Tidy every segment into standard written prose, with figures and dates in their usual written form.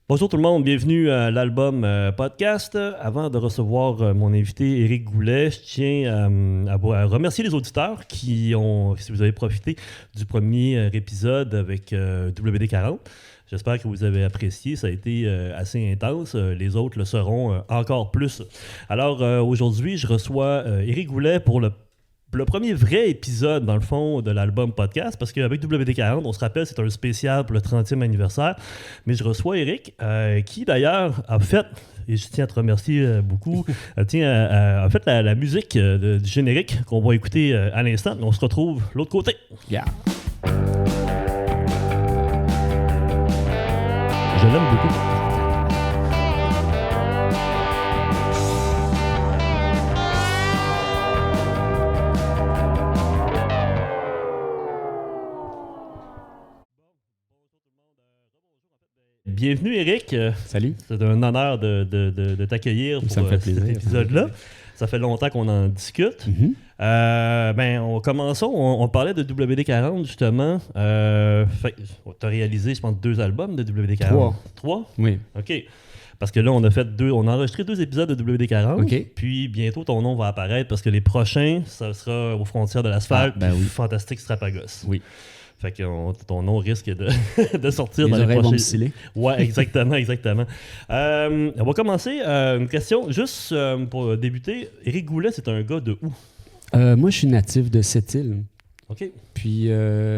Bonjour tout le monde, bienvenue à l'album podcast. Avant de recevoir mon invité Éric Goulet, je tiens à remercier les auditeurs si vous avez profité du premier épisode avec WD40. J'espère que vous avez apprécié, ça a été assez intense. Les autres le seront encore plus. Alors aujourd'hui, je reçois Éric Goulet pour le premier vrai épisode, dans le fond, de l'album podcast, parce qu'avec WD40, on se rappelle, c'est un spécial pour le 30e anniversaire. Mais je reçois Éric, qui d'ailleurs a fait, et je tiens à te remercier beaucoup, a fait la musique du générique qu'on va écouter à l'instant. Mais on se retrouve de l'autre côté. Yeah. Je l'aime beaucoup. Bienvenue Éric. Salut. C'est un honneur de t'accueillir pour cet épisode-là. Ça fait longtemps qu'on en discute. Mm-hmm. Commençons. On parlait de WD40 justement. Tu as réalisé, je pense, 2 albums de WD40. 3? Oui. OK. Parce que là, on a enregistré 2 épisodes de WD40. Okay. Puis bientôt, ton nom va apparaître parce que les prochains, ça sera aux frontières de l'asphalte. Oui. Fantastique Strapagos. Oui. Fait que ton nom risque de sortir les dans les prochains... Ouais, exactement. On va commencer. Une question, juste pour débuter. Éric Goulet, c'est un gars de où? Moi, je suis natif de Sept-Îles. OK. Puis,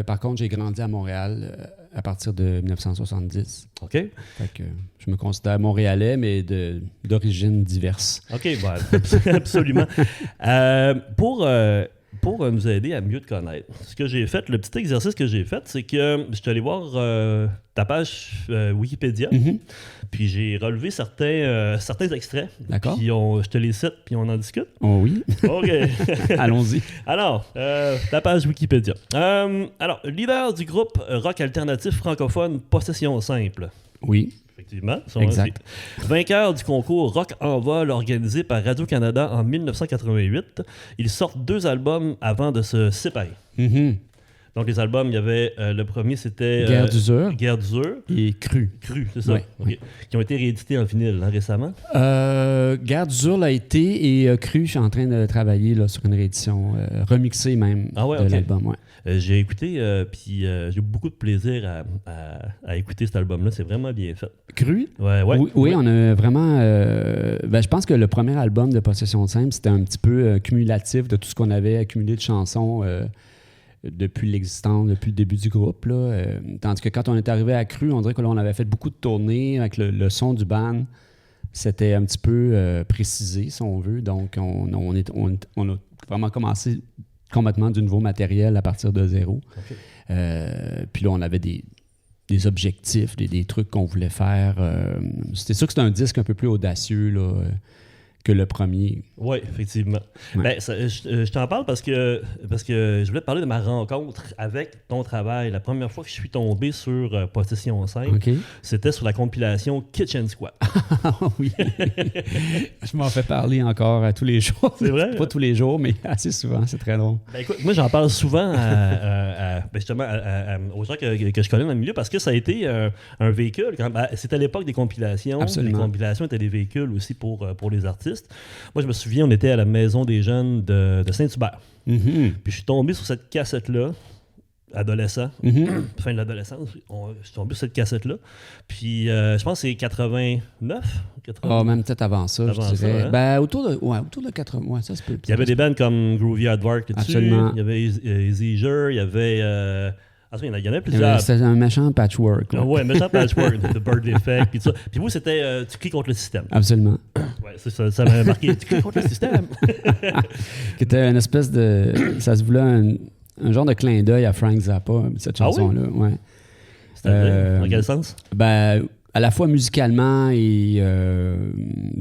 par contre, j'ai grandi à Montréal à partir de 1970. OK. Fait que je me considère montréalais, mais d'origine diverse. OK, absolument. Pour nous aider à mieux te connaître, ce que j'ai fait, le petit exercice que j'ai fait, c'est que je suis allé voir ta page Wikipédia, puis j'ai relevé certains extraits. D'accord. Puis je te les cite, puis on en discute. Oh oui. OK. Allons-y. Alors, ta page Wikipédia. Leader du groupe rock alternatif francophone Possession Simple. Oui. Effectivement. Exact. Vainqueur du concours Rock en vol organisé par Radio-Canada en 1988. Ils sortent 2 albums avant de se séparer. Mm-hmm. Donc, les albums, il y avait... le premier, c'était... Guerre d'usure. Guerre d'usure. Et Cru. Cru, c'est ça. Ouais, okay. ouais. Qui ont été réédités en vinyle récemment. Guerre d'usure l'a été et Cru, je suis en train de travailler là, sur une réédition remixée même de l'album. Ouais. J'ai écouté, puis j'ai eu beaucoup de plaisir à écouter cet album-là. C'est vraiment bien fait. Cru? Ouais. Oui, on a vraiment... je pense que le premier album de Possession Simple, c'était un petit peu cumulatif de tout ce qu'on avait accumulé de chansons depuis l'existence, depuis le début du groupe. Là. Tandis que quand on est arrivé à Cru, on dirait que là, on avait fait beaucoup de tournées avec le son du band. C'était un petit peu précisé, si on veut. Donc, on a vraiment commencé complètement du nouveau matériel à partir de zéro. Okay. Puis là, on avait des objectifs, des trucs qu'on voulait faire. C'était sûr que c'était un disque un peu plus audacieux là, que le premier. Oui, effectivement. Ouais. Je t'en parle parce que je voulais te parler de ma rencontre avec ton travail. La première fois que je suis tombé sur Possession 5, c'était sur la compilation Kitchen Squad. Oui. Je m'en fais parler encore à tous les jours. C'est vrai? Pas tous les jours, mais assez souvent. C'est très drôle. Écoute, moi, j'en parle souvent justement aux gens que je connais dans le milieu parce que ça a été un véhicule. C'était à l'époque des compilations. Absolument. Les compilations étaient des véhicules aussi pour les artistes. Moi, je me souviens, on était à la Maison des Jeunes de Saint-Hubert. Mm-hmm. Puis je suis tombé sur cette cassette-là, adolescent, fin de l'adolescence. Je suis tombé sur cette cassette-là. Puis je pense que c'est 89. Même peut-être avant ça, je dirais. Hein? Autour de 80. Ouais, ça se peut. Il y avait des bands comme Groovy Aardvark dessus. Absolument. Il y avait Easyger, il y avait... il y en avait plusieurs. C'était un méchant patchwork. Oui, un méchant patchwork, The Bird Effect, puis tout ça. Puis vous, c'était tu cliques contre le système. Absolument. Oui, ça m'a marqué. Tu cliques contre le système. Qui était une espèce de... Ça se voulait un genre de clin d'œil à Frank Zappa, cette chanson-là. Oui? Ouais. C'était dans quel sens? À la fois musicalement et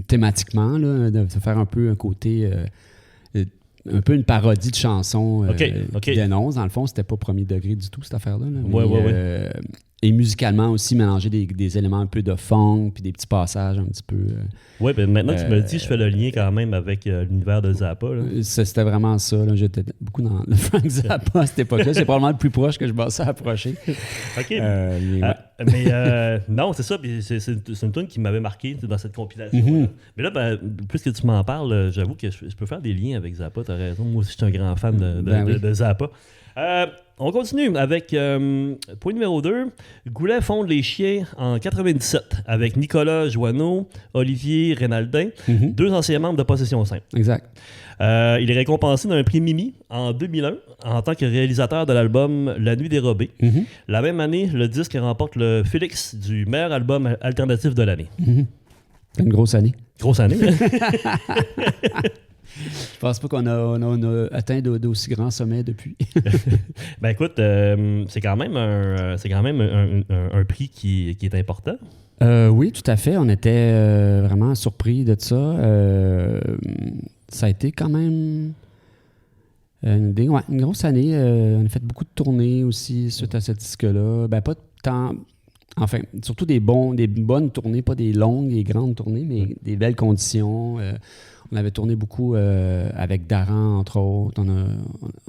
thématiquement, là, de faire un peu un côté... un peu une parodie de chanson qui dénonce. Dans le fond, c'était pas premier degré du tout, cette affaire-là. Oui. Et musicalement aussi, mélanger des éléments un peu de funk, puis des petits passages un petit peu... Oui, ben maintenant que tu me le dis, je fais le lien quand même avec l'univers de Zappa. Là. C'était vraiment ça. Là. J'étais beaucoup dans le Frank Zappa à cette époque-là. C'est probablement le plus proche que je m'en approcher. OK. Mais non, c'est ça. Puis c'est une tune qui m'avait marqué dans cette compilation. Mais là, plus que tu m'en parles, j'avoue que je peux faire des liens avec Zappa. Tu as raison. Moi aussi, je suis un grand fan de Zappa. On continue avec point numéro 2. Goulet fonde les Chiens en 97 avec Nicolas Joanneau, Olivier Reynaldin, 2 anciens membres de Possession Simple. Exact. Il est récompensé d'un prix Mimi en 2001 en tant que réalisateur de l'album La Nuit dérobée. La même année, le disque remporte le Félix du meilleur album alternatif de l'année. C'est une grosse année. Grosse année. Je pense pas qu'on a atteint d'aussi grands sommets depuis. Ben écoute, c'est quand même un prix qui est important. Oui, tout à fait. On était vraiment surpris de ça. Ça a été quand même une grosse année. On a fait beaucoup de tournées aussi suite à ce disque-là. Ben pas tant... Enfin, surtout des bonnes tournées, pas des longues et grandes tournées, mais des belles conditions. On avait tourné beaucoup avec Daran, entre autres.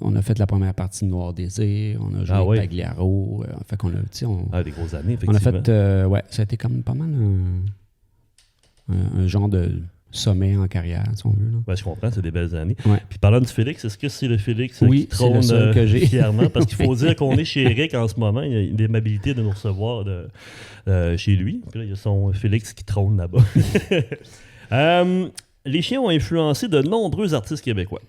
On a fait la première partie de Noir Désir. On a joué avec Pagliaro. Fait qu'on a, des grosses années, effectivement. On a fait... ça a été quand même pas mal un genre de sommet en carrière, si on veut. Là. Ben, je comprends, c'est des belles années. Ouais. Puis parlant du Félix, est-ce que c'est le Félix qui trône c'est le seul que j'ai. fièrement? Parce qu'il faut dire qu'on est chez Eric en ce moment. Il a l'aimabilité de nous recevoir chez lui. Puis là, il y a son Félix qui trône là-bas. Les Chiens ont influencé de nombreux artistes québécois,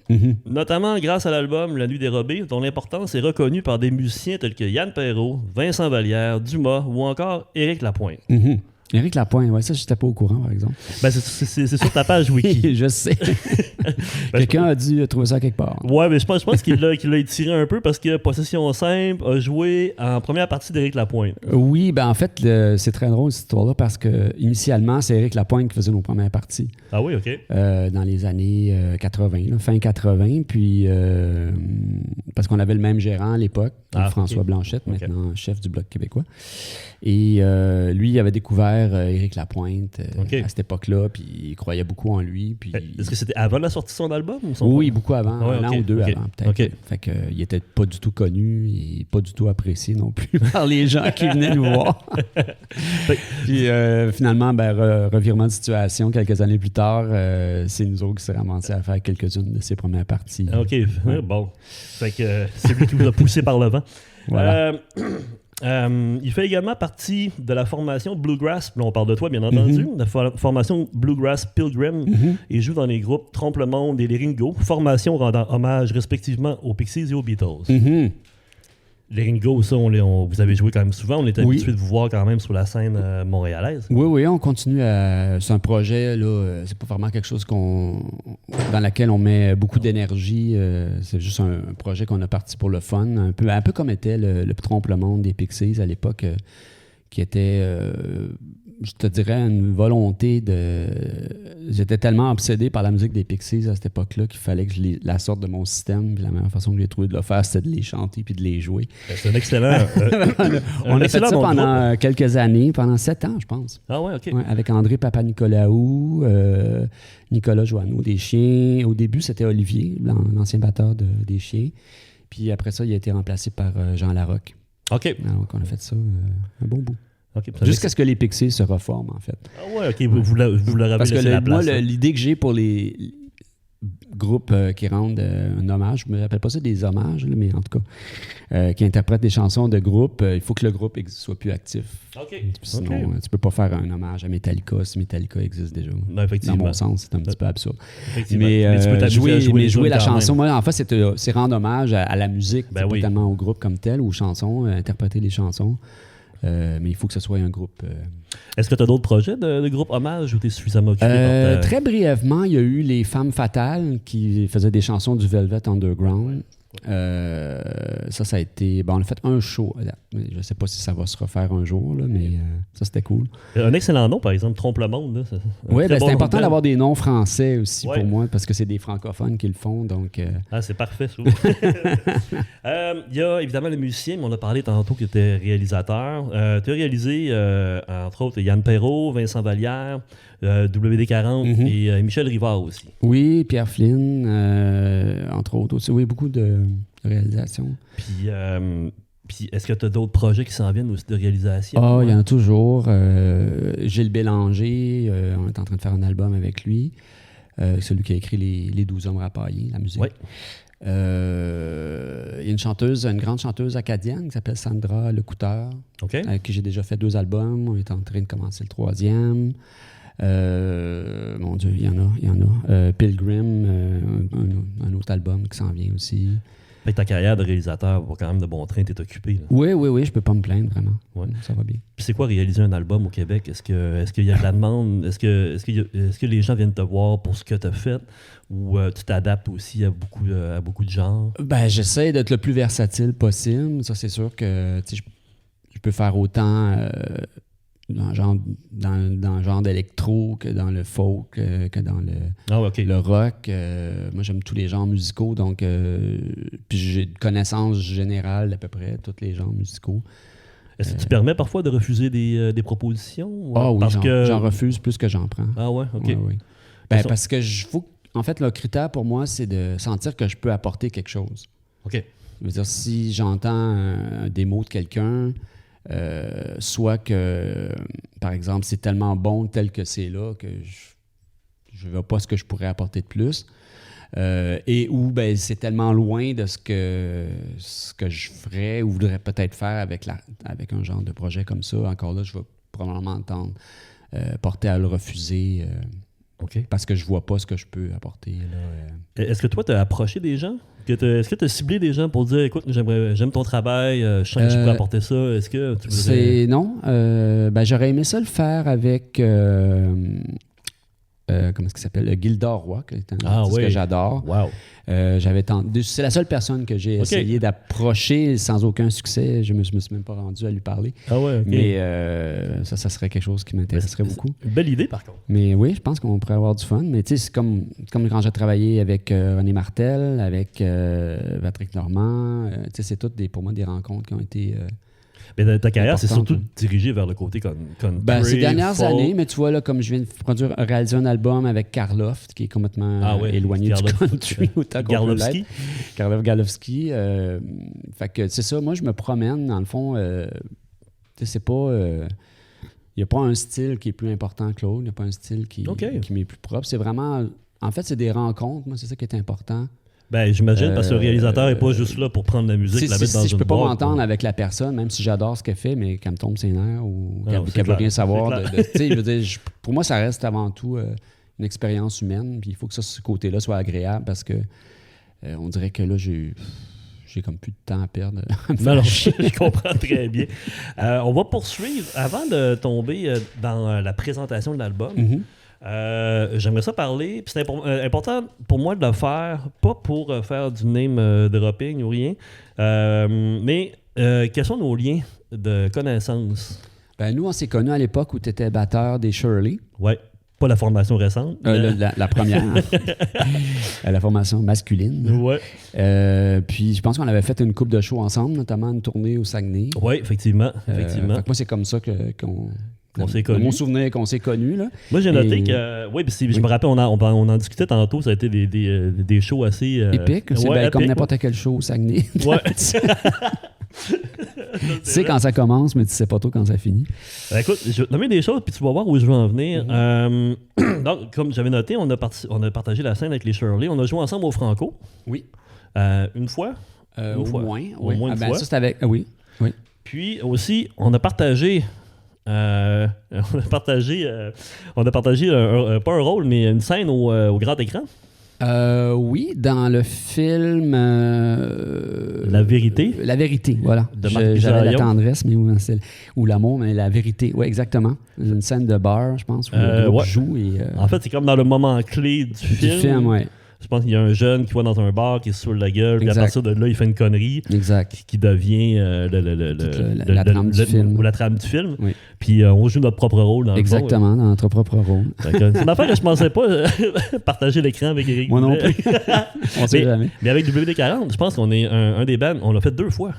notamment grâce à l'album La Nuit dérobée, dont l'importance est reconnue par des musiciens tels que Yann Perrault, Vincent Vallière, Dumas ou encore Éric Lapointe. Éric Lapointe, ça, je n'étais pas au courant, par exemple. Ben, c'est sur ta page wiki. Je sais. Quelqu'un a dû trouver ça quelque part. Ouais, mais je pense qu'il l'a étiré un peu parce que Possession Simple a joué en première partie d'Éric Lapointe. Oui, ben en fait, c'est très drôle cette histoire-là parce que initialement, c'est Éric Lapointe qui faisait nos premières parties. Ah oui, OK. Dans les années 80, fin 80, puis parce qu'on avait le même gérant à l'époque, François Blanchette, maintenant chef du Bloc québécois. Et lui, il avait découvert Éric Lapointe à cette époque-là, puis il croyait beaucoup en lui. Puis est-ce que c'était avant la sortie de son album? Oui, beaucoup avant, un an ou deux avant, peut-être. Okay. Fait qu'il n'était pas du tout connu et pas du tout apprécié non plus par les gens qui venaient nous voir. Puis finalement, revirement de situation, quelques années plus tard, c'est nous autres qui s'est ramassés à faire quelques-unes de ses premières parties. OK, bon. Fait que c'est lui qui vous a poussé par le vent. Voilà. Il fait également partie de la formation Bluegrass, là on parle de toi bien entendu, la formation Bluegrass Pilgrim, et joue dans les groupes Trompe le Monde et les Ringo, formation rendant hommage respectivement aux Pixies et aux Beatles. Les Ringo, ça, vous avez joué quand même souvent, on était habitué de vous voir quand même sur la scène montréalaise. Oui, on continue c'est un projet, là, c'est pas vraiment quelque chose dans laquelle on met beaucoup d'énergie, c'est juste un projet qu'on a parti pour le fun, un peu comme était le Trompe le Monde des Pixies à l'époque, qui était, je te dirais, une volonté de... J'étais tellement obsédé par la musique des Pixies à cette époque-là qu'il fallait que je la sorte de mon système. Puis la meilleure façon que j'ai trouvé de le faire, c'était de les chanter puis de les jouer. C'est un excellent... on a fait ça pendant quelques années, pendant 7 ans, je pense. Ah ouais, OK. Ouais, avec André Papanicolaou, Nicolas Joanneau des Chiens. Au début, c'était Olivier, l'ancien batteur des Chiens. Puis après ça, il a été remplacé par Jean Larocque. OK. Donc, on a fait ça un bon bout. Okay, jusqu'à ce que les Pixies se reforment, en fait. Ah ouais, OK, vous leur avez parce laissé que la place. Moi, l'idée que j'ai pour les groupes qui rendent un hommage, je ne me rappelle pas ça des hommages, là, mais en tout cas, qui interprètent des chansons de groupe, il faut que le groupe soit plus actif. Okay. Sinon, tu ne peux pas faire un hommage à Metallica si Metallica existe déjà. Non, dans mon sens, c'est un petit peu absurde. Mais tu peux jouer la chanson, même. moi, en fait, c'est rendre hommage à la musique, pas tellement au groupe comme tel, ou aux chansons, interpréter les chansons. Mais il faut que ce soit un groupe... Est-ce que tu as d'autres projets de groupe hommage ou tu es suffisamment occupé Très brièvement, il y a eu les Femmes Fatales qui faisaient des chansons du Velvet Underground. Ça a été... Bon, on a fait un show. Je ne sais pas si ça va se refaire un jour, là, mais ça, c'était cool. Un excellent nom, par exemple, Trompe le Monde. Là, oui, c'est important d'avoir des noms français aussi pour moi, parce que c'est des francophones qui le font. Donc, Ah, c'est parfait, ça. Il y a évidemment le musicien, mais on a parlé tantôt qui était réalisateur. Tu as réalisé, entre autres, Yann Perrault, Vincent Vallière, WD-40 et Michel Rivard aussi. Oui, Pierre Flynn, entre autres aussi. Oui, beaucoup de réalisations. Puis est-ce que tu as d'autres projets qui s'en viennent aussi de réalisation? Ah, il y en a toujours. Gilles Bélanger, on est en train de faire un album avec lui. Celui qui a écrit les 12 hommes rapaillés, la musique. Oui. Il y a une grande chanteuse acadienne qui s'appelle Sandra Lecouteur, avec qui j'ai déjà fait 2 albums. On est en train de commencer le 3e. Mon Dieu, il y en a. Pilgrim, un autre album qui s'en vient aussi. Fait que ta carrière de réalisateur va quand même de bon train, t'es occupé. Là. Oui, je peux pas me plaindre vraiment. Ouais. Ça va bien. Puis c'est quoi réaliser un album au Québec? Est-ce qu'il y a de la demande? Est-ce que les gens viennent te voir pour ce que tu as fait? Ou tu t'adaptes aussi à beaucoup de genres? Ben, j'essaie d'être le plus versatile possible. Ça, c'est sûr que je peux faire autant dans le genre d'électro que dans le folk, que dans le rock. Moi, j'aime tous les genres musicaux, donc puis j'ai une connaissance générale d'à peu près tous les genres musicaux. Est-ce que tu permets parfois de refuser des propositions? Ah oui, j'en refuse plus que j'en prends. Ah ouais, OK. Ouais, oui. Ben, parce que en fait, le critère pour moi, c'est de sentir que je peux apporter quelque chose. OK. Je veux dire, si j'entends un démo de quelqu'un, soit que, par exemple, c'est tellement bon tel que c'est là que je ne vois pas ce que je pourrais apporter de plus. Et ou ben, c'est tellement loin de ce que je ferais ou voudrais peut-être faire avec un genre de projet comme ça. Encore là, je vais probablement entendre porter à le refuser parce que je ne vois pas ce que je peux apporter. Là. Est-ce que toi, tu as approché des gens? Est-ce que tu as ciblé des gens pour dire, écoute, j'aime ton travail, je sens que je pourrais apporter ça? Est-ce que tu voudrais... Non. J'aurais aimé ça le faire avec... comment est-ce qu'il s'appelle? Gildor Roy, qui est un artiste que j'adore. Wow. C'est la seule personne que j'ai essayé d'approcher sans aucun succès. Je me suis même pas rendu à lui parler. Ah ouais, OK. Mais ça serait quelque chose qui m'intéresserait beaucoup. Une belle idée, par contre. Mais oui, je pense qu'on pourrait avoir du fun. Mais tu sais, c'est comme quand j'ai travaillé avec René Martel, avec Patrick Normand. Tu sais, c'est toutes pour moi des rencontres qui ont été... Mais ta carrière, c'est surtout dirigée vers le côté country, ces dernières folk. années, mais tu vois, là, comme je viens de réaliser un album avec Karloff, qui est complètement éloigné du country autant qu'on peut l'être. Karloff Galowski. Fait que c'est ça, moi, je me promène, dans le fond, c'est pas... il n'y a pas un style qui est plus important que l'autre, il n'y a pas un style qui m'est plus propre. C'est vraiment... En fait, c'est des rencontres, moi, c'est ça qui est important. Ben, j'imagine, parce que le réalisateur n'est pas juste là pour prendre la musique, la mettre dans une boîte. Je peux pas m'entendre avec la personne, même si j'adore ce qu'elle fait, mais qu'elle me tombe ses nerfs ou qu'elle veut rien savoir. Je veux dire, pour moi, ça reste avant tout une expérience humaine. Puis il faut que ce côté-là soit agréable parce que on dirait que là, j'ai comme plus de temps à perdre. Non, je comprends très bien. On va poursuivre. Avant de tomber dans la présentation de l'album, j'aimerais ça parler, puis c'est important pour moi de le faire, pas pour faire du name dropping ou rien, mais quels sont nos liens de connaissances? Ben, nous, on s'est connus à l'époque où tu étais batteur des Shirley. Oui, pas la formation récente. La première, la formation masculine. Oui. Puis je pense qu'on avait fait une couple de shows ensemble, notamment une tournée au Saguenay. Oui, effectivement. Fait que moi, c'est comme ça qu'on s'est connus. Mon souvenir qu'on s'est connus. Là. Moi, j'ai noté que... Oui, je me rappelle, on en discutait tantôt, ça a été des shows assez... épiques. C'est comme n'importe quel show au Saguenay. Ouais. Tu sais quand ça commence, mais tu sais pas trop quand ça finit. Écoute, je vais te nommer des choses, puis tu vas voir où je veux en venir. Donc, comme j'avais noté, on a partagé la scène avec les Shirley. On a joué ensemble au Franco. Oui. Une fois? Au moins. Au moins une fois. Ça, c'était avec... oui. Puis aussi, on a partagé... pas un rôle, mais une scène au grand écran. Oui, dans le film... La vérité. La vérité, voilà. J'avais la tendresse, mais ou l'amour, mais la vérité. Oui, exactement. Une scène de bar, je pense, où le groupe joue. Et, en fait, c'est comme dans le moment clé du film. Oui. Je pense qu'il y a un jeune qui va dans un bar, qui est sur la gueule, puis à partir de là, il fait une connerie qui devient la trame du film. Ou la trame du film. Oui. Puis on joue notre propre rôle dans Exactement, le fond. Dans notre propre rôle. C'est une affaire que je pensais pas partager l'écran avec Éric Moi non Goulet. plus. On sait jamais. Mais avec WD-40, je pense qu'on est un des bands, on l'a fait 2 fois.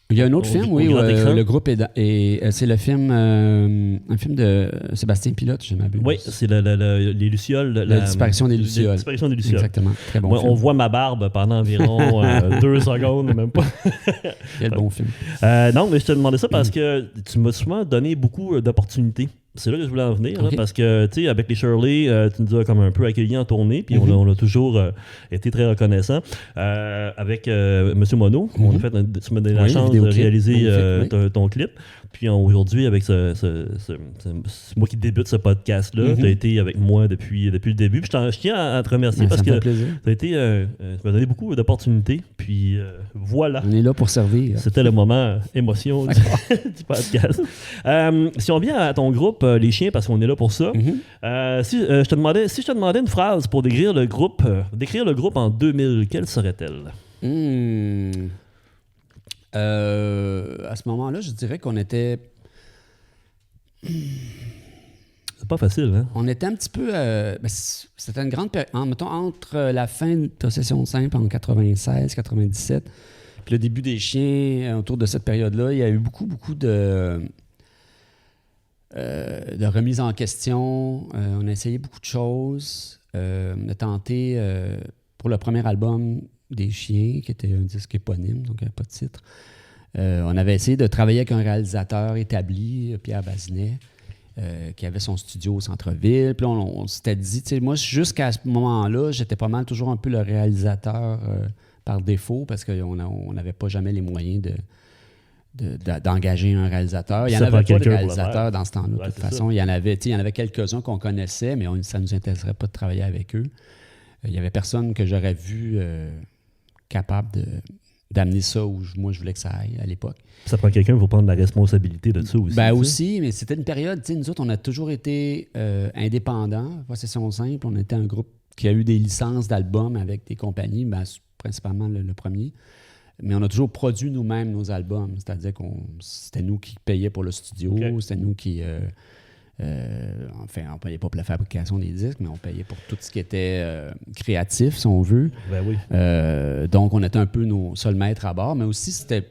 Il y a un autre film, oui, où le groupe c'est le film, un film de Sébastien Pilote, je m'abuse. Oui, c'est les Lucioles. La disparition des Lucioles. La disparition des Lucioles. Exactement, très bon film. On voit ma barbe pendant environ 2 secondes, même pas. Quel bon film. Non, mais je te demandais ça parce que tu m'as souvent donné beaucoup d'opportunités. C'est là que je voulais en venir, Okay. parce que, tu sais, avec les Shirley, tu nous as comme un peu accueillis en tournée, puis on a toujours été très reconnaissants. Avec Monsieur Mono, tu m'as donné la chance de réaliser ton clip. Puis aujourd'hui, avec c'est moi qui débute ce podcast-là, tu as été avec moi depuis le début. Puis je tiens à te remercier parce que tu m'as donné beaucoup d'opportunités. Puis voilà. On est là pour servir. C'était le moment émotion du podcast. Si on vient à ton groupe, Les Chiens, parce qu'on est là pour ça, si je te demandais une phrase pour décrire le groupe en 2000, quelle serait-elle? À ce moment-là, je dirais qu'on était... C'est pas facile, hein? On était un petit peu... c'était une grande période. Mettons, entre la fin de Possession Simple en 96, 97, puis le début des Chiens, autour de cette période-là, il y a eu beaucoup de remise en question. On a essayé beaucoup de choses. On a tenté, pour le premier album des Chiens, qui était un disque éponyme, donc il n'y avait pas de titre, on avait essayé de travailler avec un réalisateur établi, Pierre Bazinet, qui avait son studio au centre-ville. Puis là, on s'était dit, tu sais, moi, jusqu'à ce moment-là, j'étais pas mal toujours un peu le réalisateur par défaut, parce qu'on n'avait pas jamais les moyens d'engager un réalisateur. Il n'y en avait pas de réalisateur dans ce temps-là, de toute façon. Il y en avait quelques-uns qu'on connaissait, mais ça ne nous intéresserait pas de travailler avec eux. Il n'y avait personne que j'aurais vu capable d'amener ça où moi je voulais que ça aille à l'époque. Ça prend quelqu'un pour prendre la responsabilité de ça aussi. Ben aussi, mais c'était une période, tu sais, nous autres, on a toujours été indépendants, Possession Simple. On était un groupe qui a eu des licences d'albums avec des compagnies, principalement le premier. Mais on a toujours produit nous-mêmes nos albums, c'est-à-dire que c'était nous qui payions pour le studio, c'était nous qui... enfin, on ne payait pas pour la fabrication des disques, mais on payait pour tout ce qui était créatif, si on veut. Ben oui. Donc, on était un peu nos seuls maîtres à bord, mais aussi, c'était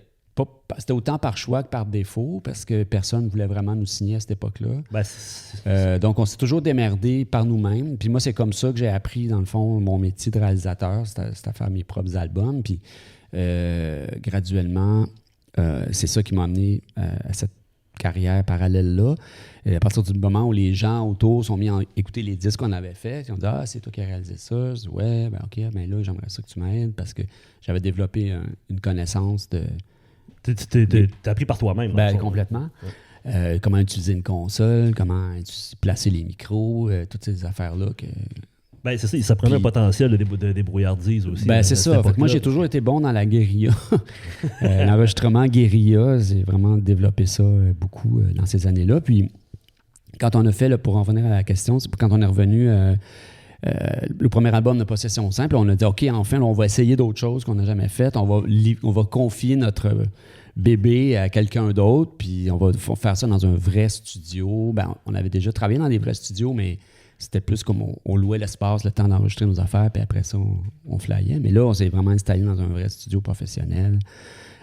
autant par choix que par défaut, parce que personne ne voulait vraiment nous signer à cette époque-là. Donc, on s'est toujours démerdé par nous-mêmes. Puis moi, c'est comme ça que j'ai appris, dans le fond, mon métier de réalisateur, c'était à faire mes propres albums. Puis graduellement, c'est ça qui m'a amené à cette carrière parallèle-là. Et à partir du moment où les gens autour sont mis à écouter les disques qu'on avait faits, ils ont dit « Ah, c'est toi qui as réalisé ça. » Je dis « Ouais, ben OK, ben là, j'aimerais ça que tu m'aides parce que j'avais développé une connaissance de... » T'as appris par toi-même. Ben, complètement. Ouais. Comment utiliser une console, comment placer les micros, toutes ces affaires-là que... Ben, c'est ça, ça prenait un potentiel de débrouillardise aussi. Ben, c'est ça. Fait que moi, j'ai toujours été bon dans la guérilla. L'enregistrement guérilla, j'ai vraiment développé ça beaucoup dans ces années-là. Puis, quand on a fait, pour en revenir à la question, c'est quand on est revenu, le premier album de Possession Simple, on a dit, OK, enfin, là, on va essayer d'autres choses qu'on n'a jamais faites. On va confier notre bébé à quelqu'un d'autre, puis on va faire ça dans un vrai studio. Ben, on avait déjà travaillé dans des vrais studios, mais... C'était plus comme on louait l'espace, le temps d'enregistrer nos affaires, puis après ça, on flyait. Mais là, on s'est vraiment installé dans un vrai studio professionnel,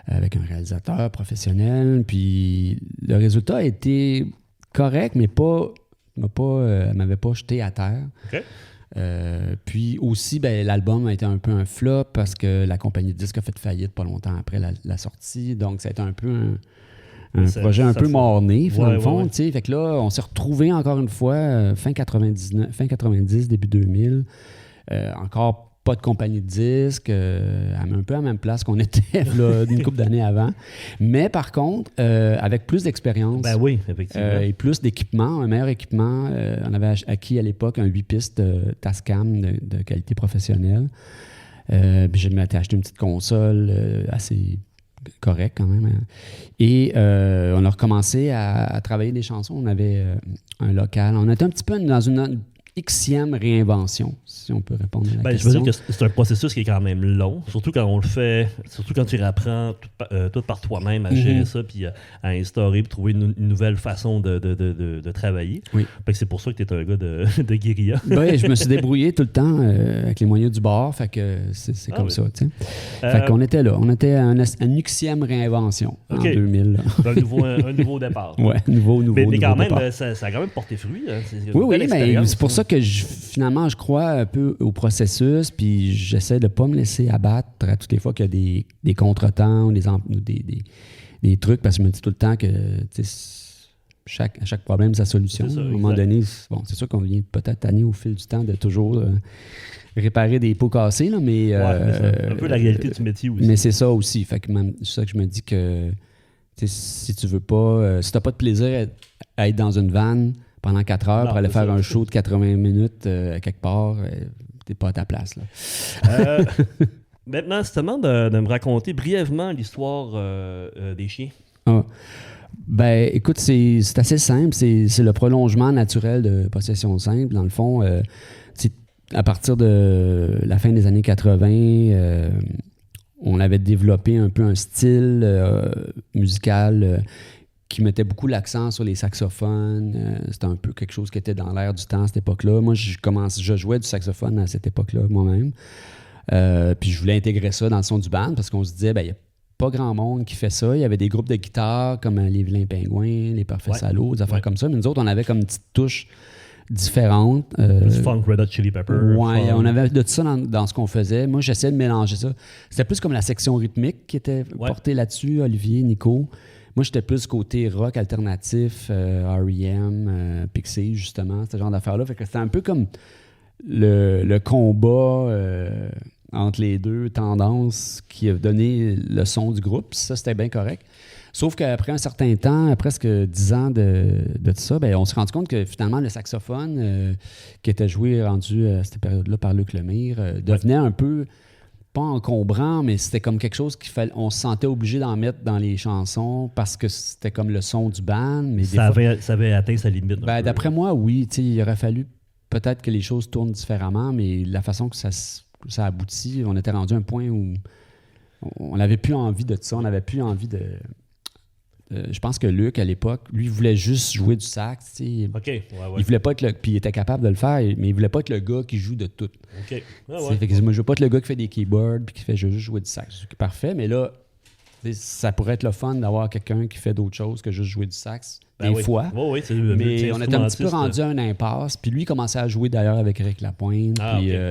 avec un réalisateur professionnel. Puis le résultat a été correct, mais m'avait pas jeté à terre. Okay. Puis aussi, l'album a été un peu un flop parce que la compagnie de disques a fait faillite pas longtemps après la sortie. Donc, ça a été un peu un projet un peu mort-né, dans le fond. Fait que là, on s'est retrouvés encore une fois, fin 90, début 2000. Encore pas de compagnie de disques, un peu à la même place qu'on était là, une couple d'années avant. Mais par contre, avec plus d'expérience. Ben oui, effectivement. Et plus d'équipement, un meilleur équipement. On avait acquis à l'époque un 8 pistes Tascam de qualité professionnelle. Puis je m'étais acheté une petite console assez... correct quand même. Et on a recommencé à travailler des chansons. On avait un local. On était un petit peu dans Xème réinvention, si on peut répondre à la question. Je veux dire que c'est un processus qui est quand même long, surtout quand on le fait, surtout quand tu apprends tout par toi-même à gérer ça, puis à instaurer, puis trouver une nouvelle façon de travailler. Oui. Fait que c'est pour ça que tu es un gars de guérilla. Oui, je me suis débrouillé tout le temps avec les moyens du bord, fait que c'est comme ça, tu sais. Fait qu'on était là, on était à une Xème réinvention en 2000. Un nouveau départ. Oui, nouveau mais quand même, départ. ça a quand même porté fruit. Hein. Oui, mais c'est pour ça que finalement, je crois un peu au processus, puis j'essaie de ne pas me laisser abattre à toutes les fois qu'il y a des contretemps ou des trucs, parce que je me dis tout le temps que à chaque problème, sa solution. Ça, à un moment donné, c'est sûr qu'on vient peut-être tanner au fil du temps de toujours réparer des pots cassés, là, mais... c'est un peu la réalité du métier aussi. Mais c'est ça aussi. Fait que c'est ça que je me dis que si tu veux pas... si tu n'as pas de plaisir à être dans une vanne pendant 4 heures pour aller faire un show de 80 minutes quelque part, t'es pas à ta place. Là. Maintenant, c'est tellement de me raconter brièvement l'histoire des chiens. Ah. Ben, écoute, c'est assez simple. C'est le prolongement naturel de Possession Simple. Dans le fond, à partir de la fin des années 80, on avait développé un peu un style musical qui mettait beaucoup l'accent sur les saxophones. C'était un peu quelque chose qui était dans l'air du temps à cette époque-là. Moi, je jouais du saxophone à cette époque-là moi-même. Puis je voulais intégrer ça dans le son du band parce qu'on se disait, il n'y a pas grand monde qui fait ça. Il y avait des groupes de guitare comme les Vilains Pingouins, les Parfaits Salauds, des affaires comme ça. Mais nous autres, on avait comme une petite touche différente. Du funk, Red Hot Chili Pepper. Oui, on avait de tout ça dans ce qu'on faisait. Moi, j'essayais de mélanger ça. C'était plus comme la section rythmique qui était portée là-dessus, Olivier, Nico. Moi, j'étais plus côté rock alternatif, R.E.M., Pixies, justement, ce genre d'affaires-là. Fait que c'était un peu comme le combat entre les deux tendances qui a donné le son du groupe. Ça, c'était bien correct. Sauf qu'après un certain temps, presque 10 ans de tout ça, on s'est rendu compte que finalement, le saxophone qui était joué rendu à cette période-là par Luc Lemire devenait un peu... pas encombrant, mais c'était comme quelque chose on se sentait obligé d'en mettre dans les chansons parce que c'était comme le son du band. Mais ça avait atteint sa limite. D'après moi, oui. Il aurait fallu peut-être que les choses tournent différemment, mais la façon que ça aboutit, on était rendu à un point où on n'avait plus envie de ça. On n'avait plus envie de... je pense que Luc, à l'époque, lui, voulait juste jouer du sax. OK. Il voulait pas être puis il était capable de le faire, mais il voulait pas être le gars qui joue de tout. OK. Fait que moi, je veux pas être le gars qui fait des keyboards puis qui fait juste jouer du sax. C'est parfait, mais là, ça pourrait être le fun d'avoir quelqu'un qui fait d'autres choses que juste jouer du sax. Des fois. Mais on était un petit peu rendu à une impasse. Puis lui, il commençait à jouer d'ailleurs avec Eric Lapointe.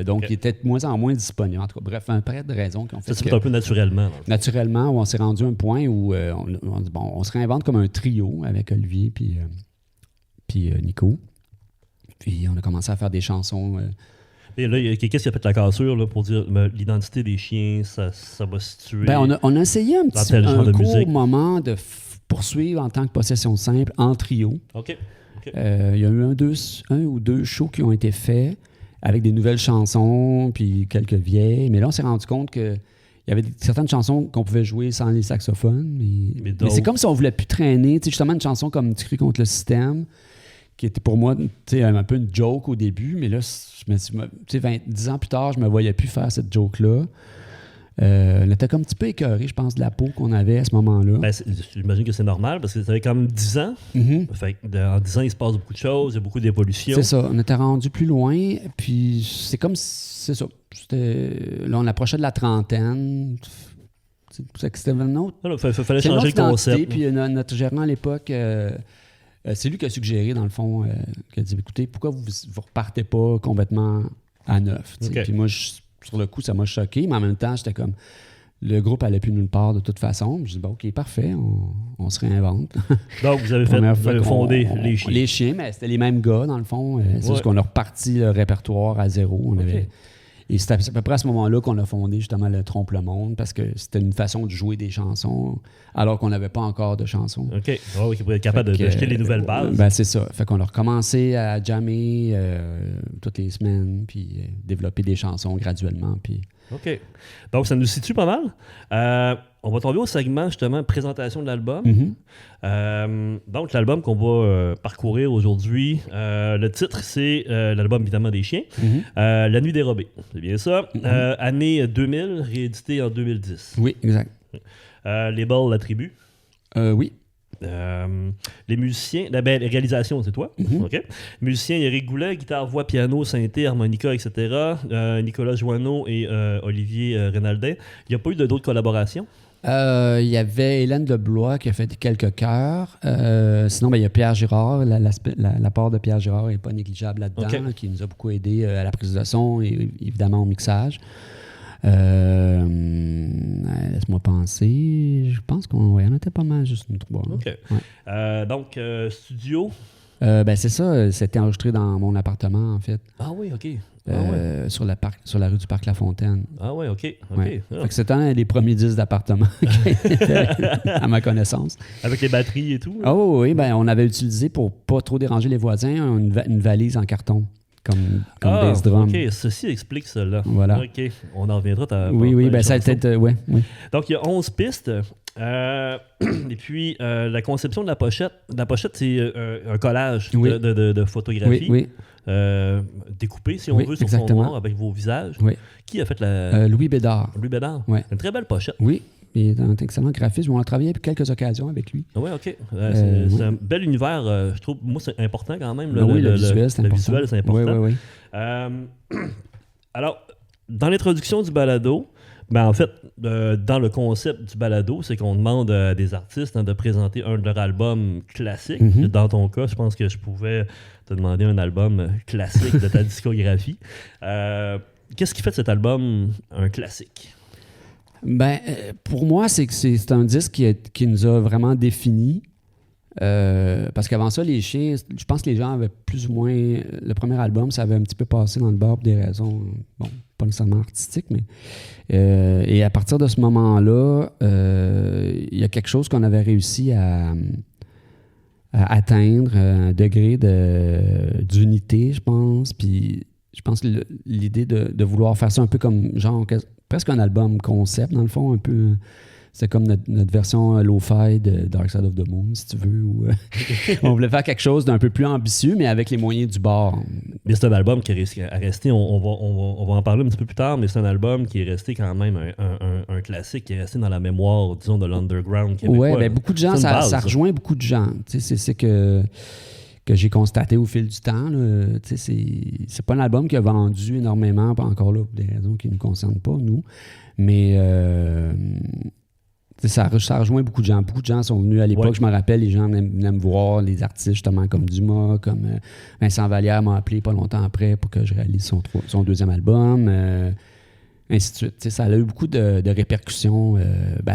Donc, il était de moins en moins disponible. En tout cas, bref, un paquet de raisons qui ont fait ça s'est fait un peu naturellement. Naturellement, où on s'est rendu à un point où on se réinvente comme un trio avec Olivier puis Nico. Puis on a commencé à faire des chansons. Et là, qu'est-ce qui a fait la cassure là, pour dire l'identité des chiens, ça va se situer? On a essayé un court moment de poursuivre en tant que Possession Simple en trio. OK. Il y a eu un ou deux shows qui ont été faits avec des nouvelles chansons puis quelques vieilles. Mais là, on s'est rendu compte qu'il y avait certaines chansons qu'on pouvait jouer sans les saxophones. Mais c'est comme si on voulait plus traîner. Justement, une chanson comme Tu cries contre le système, qui était pour moi un peu une joke au début. Mais là, je me dis, 10 ans plus tard, je me voyais plus faire cette joke-là. On était comme un petit peu écœuré, je pense, de la peau qu'on avait à ce moment-là. J'imagine que c'est normal parce que ça avait quand même 10 ans. Fait en 10 ans, il se passe beaucoup de choses, il y a beaucoup d'évolutions. C'est ça. On était rendu plus loin. Puis c'est comme... C'est ça. Là, on approchait de la trentaine. C'était un autre... Il fallait changer le concept. Puis notre gérant à l'époque... c'est lui qui a suggéré, dans le fond, qui a dit, écoutez, pourquoi vous repartez pas complètement à neuf? Puis moi, sur le coup, ça m'a choqué, mais en même temps, j'étais comme, le groupe allait plus nulle part de toute façon. Je dis, OK, parfait, on se réinvente. Donc, vous avez fondé les chiens. Les chiens, mais c'était les mêmes gars, dans le fond. C'est juste qu'on a reparti le répertoire à zéro. Et c'est à peu près à ce moment-là qu'on a fondé justement le Trompe le Monde, parce que c'était une façon de jouer des chansons, alors qu'on n'avait pas encore de chansons. OK. Qui pourrait être capable de jeter les nouvelles bases. C'est ça. Fait qu'on a recommencé à jammer toutes les semaines, puis développer des chansons graduellement. Puis OK. Donc, ça nous situe pas mal. On va tomber au segment, justement, présentation de l'album. Donc, l'album qu'on va parcourir aujourd'hui, le titre, c'est l'album, évidemment, des chiens. La nuit dérobée. C'est bien ça. Année 2000, réédité en 2010. Oui, exact. Label La Tribu. Oui. Les musiciens, la réalisation, c'est toi. OK. Musiciens, Éric Goulet, guitare, voix, piano, synthé, harmonica, etc. Nicolas Joanneau et Olivier Reynaldin. Il n'y a pas eu d'autres collaborations? Il y avait Hélène Deblois qui a fait quelques chœurs. Sinon, il y a Pierre Girard. La part de Pierre Girard n'est pas négligeable là-dedans, là, qui nous a beaucoup aidé à la prise de son et évidemment au mixage. Laisse-moi penser. Je pense qu'on en était pas mal, juste nous trois. OK. Ouais. Donc, studio? C'est ça. C'était enregistré dans mon appartement, en fait. Ah oui, OK. Sur la rue du Parc La Fontaine. Ah oui, OK. Ouais. Fait que c'était un des premiers disques d'appartement à ma connaissance. Avec les batteries et tout? Ah oui, on avait utilisé, pour pas trop déranger les voisins, une valise en carton. Comme bass drum. OK, ceci explique cela. Voilà. OK, on en reviendra. Oui, ça a été... oui. Donc, il y a 11 pistes. Et puis, la conception de la pochette. La pochette, c'est un collage de photographies. Oui. Découpé, si on veut, sur fond noir avec vos visages. Oui. Qui a fait la... Louis Bédard. Louis Bédard. Ouais. Une très belle pochette. Oui. Il est un excellent graphiste. On a travaillé à quelques occasions avec lui. Oui, OK. C'est un bel univers. Je trouve, moi, c'est important quand même. Le visuel, c'est important. Le visuel, c'est important. Oui. Alors, dans l'introduction du balado, en fait, dans le concept du balado, c'est qu'on demande à des artistes de présenter un de leurs albums classiques. Dans ton cas, je pense que je pouvais te demander un album classique de ta discographie. Qu'est-ce qui fait de cet album un classique? Pour moi, c'est un disque qui nous a vraiment définis. Parce qu'avant ça, les chiens, je pense que les gens avaient plus ou moins... Le premier album, ça avait un petit peu passé dans le beurre pour des raisons, pas nécessairement artistiques, mais... et à partir de ce moment-là, il y a quelque chose qu'on avait réussi à atteindre, un degré d'unité, je pense. Puis je pense que l'idée de vouloir faire ça un peu comme genre... presque un album concept, dans le fond, un peu... C'est comme notre version lo-fi de Dark Side of the Moon, si tu veux. On voulait faire quelque chose d'un peu plus ambitieux, mais avec les moyens du bord. Mais c'est un album qui est resté, on va en parler un petit peu plus tard, mais c'est un album qui est resté quand même un classique, qui est resté dans la mémoire, disons, de l'underground québécois. Oui, beaucoup de gens, ça rejoint beaucoup de gens. C'est que j'ai constaté au fil du temps. Là. C'est pas un album qui a vendu énormément, pas encore là, pour des raisons qui ne nous concernent pas, nous. Mais ça rejoint beaucoup de gens. Beaucoup de gens sont venus à l'époque. Je me rappelle, les gens venaient me voir, les artistes justement comme Dumas, comme Vincent Vallière m'a appelé pas longtemps après pour que je réalise son deuxième album. Ainsi de suite. Ça a eu beaucoup de répercussions.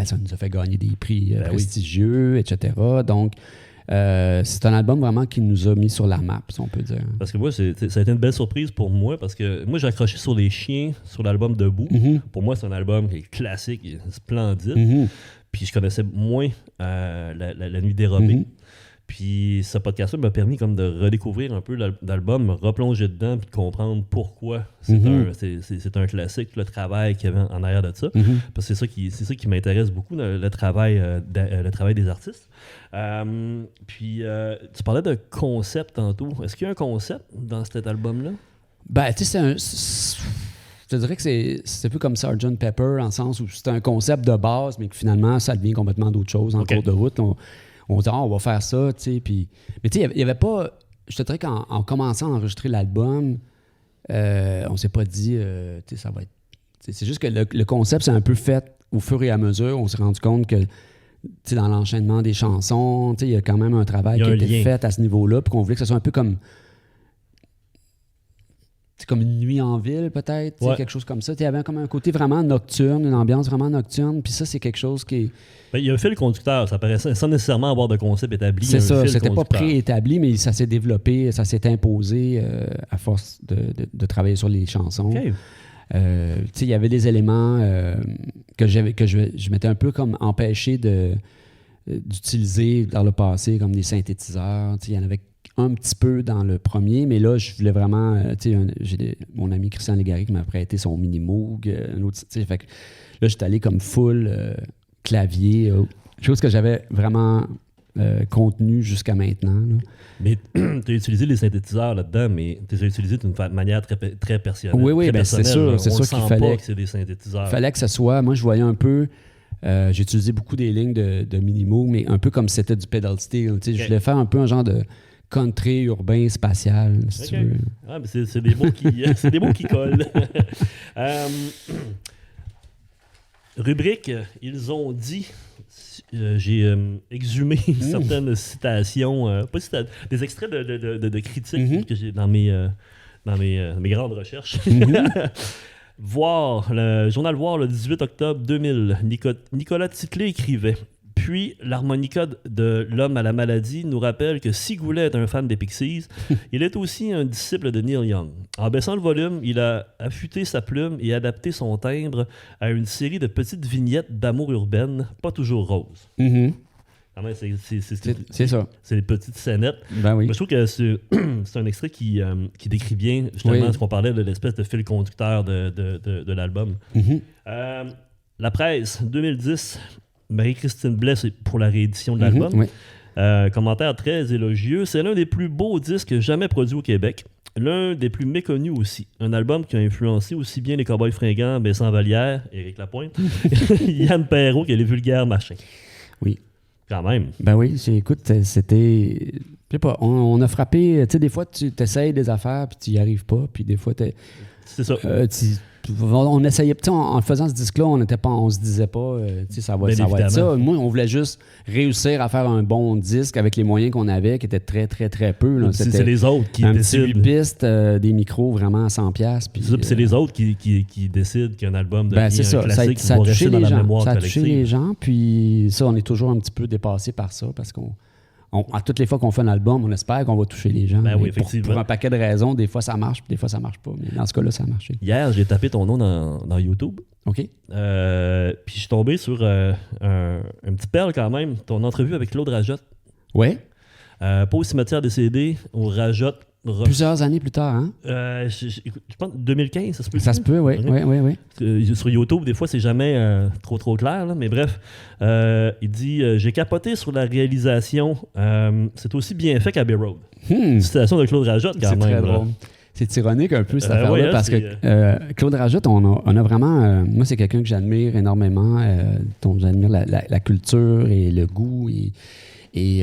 Ça nous a fait gagner des prix prestigieux, etc. Donc, c'est un album vraiment qui nous a mis sur la map, si on peut dire. Parce que moi, ça a été une belle surprise pour moi, parce que moi, j'ai accroché sur les chiens, sur l'album Debout. Pour moi, c'est un album qui est classique, splendide. Puis je connaissais moins la Nuit dérobée. Puis ce podcast-là m'a permis comme de redécouvrir un peu l'album, me replonger dedans, puis de comprendre pourquoi c'est un classique, le travail qu'il y avait en arrière de ça. Parce que c'est ça qui m'intéresse beaucoup, le travail des artistes. Puis tu parlais de concept tantôt. Est-ce qu'il y a un concept dans cet album-là? Tu sais, je te dirais que c'est un peu comme Sgt. Pepper, en le sens où c'est un concept de base, mais que finalement, ça devient complètement d'autre chose en cours de route. On dit, on va faire ça, tu sais. Mais tu sais, il n'y avait pas... Je te dirais qu'en commençant à enregistrer l'album, on s'est pas dit, tu sais, ça va être... C'est juste que le concept, c'est un peu fait au fur et à mesure. On s'est rendu compte que, tu sais, dans l'enchaînement des chansons, tu sais, il y a quand même un travail qui a été fait à ce niveau-là, puis qu'on voulait que ce soit un peu comme... C'est comme une nuit en ville, peut-être, quelque chose comme ça. Il y avait comme un côté vraiment nocturne, une ambiance vraiment nocturne. Puis ça, c'est quelque chose qui est... Il y a un fil conducteur, ça paraissait sans nécessairement avoir de concept établi. C'est ça, c'était pas préétabli, mais ça s'est développé, ça s'est imposé à force de travailler sur les chansons. Okay. Il y avait des éléments que je m'étais un peu comme empêché d'utiliser dans le passé, comme des synthétiseurs. Il y en avait un petit peu dans le premier, mais là, je voulais vraiment... mon ami Christian Légaré qui m'a prêté son Mini-Moog, un autre... Fait que là, j'étais allé comme full clavier, chose que j'avais vraiment contenu jusqu'à maintenant. Là. Mais tu as utilisé les synthétiseurs là-dedans, mais tu les as utilisés d'une manière très personnelle. Oui, ben c'est sûr qu'il fallait... pas que c'est des synthétiseurs. Il fallait que ce soit... Moi, je voyais un peu... j'ai utilisé beaucoup des lignes de Mini-Moog, mais un peu comme c'était du pedal steel. Okay. Je voulais faire un peu un genre de country urbain spatial, si tu veux. Ah, mais c'est des mots qui collent. Rubrique, ils ont dit... j'ai exhumé certaines citations, des extraits de critiques que j'ai dans mes grandes recherches. Le journal Voir, le 18 octobre 2000, Nicolas Titley écrivait « Puis, l'harmonica de L'homme à la maladie nous rappelle que si Goulet est un fan des Pixies, il est aussi un disciple de Neil Young. En baissant le volume, il a affûté sa plume et adapté son timbre à une série de petites vignettes d'amour urbaine, pas toujours roses. » C'est ça. C'est les petites scénettes. Ben oui. Mais je trouve que c'est un extrait qui décrit bien justement ce qu'on parlait de l'espèce de fil conducteur de l'album. La presse, 2010, Marie-Christine Blais, c'est pour la réédition de l'album. Commentaire très élogieux. C'est l'un des plus beaux disques jamais produits au Québec. L'un des plus méconnus aussi. Un album qui a influencé aussi bien les Cowboys fringants, Besson Vallière, Éric Lapointe, Yann Perrault que les vulgaires machins. Oui. Quand même. Ben oui, écoute, c'était... Je sais pas, on a frappé... Tu sais, des fois, tu essayes des affaires, puis tu n'y arrives pas, puis des fois, c'est ça. On essayait... En faisant ce disque-là, on se disait pas, ça va être ça. Moi, on voulait juste réussir à faire un bon disque avec les moyens qu'on avait, qui étaient très, très, très peu. Là. C'est les autres qui décident. Un petit 8 pistes, des micros vraiment à 100$. Puis c'est les autres qui décident qu'un album devient un classique ça va rester dans la mémoire collective. Ça a touché collective. les gens, puis ça, on est toujours un petit peu dépassé par ça, parce à toutes les fois qu'on fait un album, on espère qu'on va toucher les gens. Ben oui, effectivement. Pour un paquet de raisons, des fois ça marche, puis des fois ça marche pas. Mais dans ce cas-là, ça a marché. Hier, j'ai tapé ton nom dans YouTube. OK. Puis je suis tombé sur un petit perle quand même. Ton entrevue avec Claude Rajotte. Oui. Pas au cimetière des CD, au Rajotte. Plusieurs années plus tard, hein? Je pense 2015, ça se peut. Ça se peut, oui. Sur YouTube, des fois, c'est jamais trop clair, là, mais bref. Il dit « J'ai capoté sur la réalisation. C'est aussi bien fait qu'Abbey Road. » Citation de Claude Rajotte, quand même. C'est très drôle. C'est ironique un peu, cette affaire-là, parce que Claude Rajotte, on a vraiment... moi, c'est quelqu'un que j'admire énormément, dont j'admire la culture et le goût et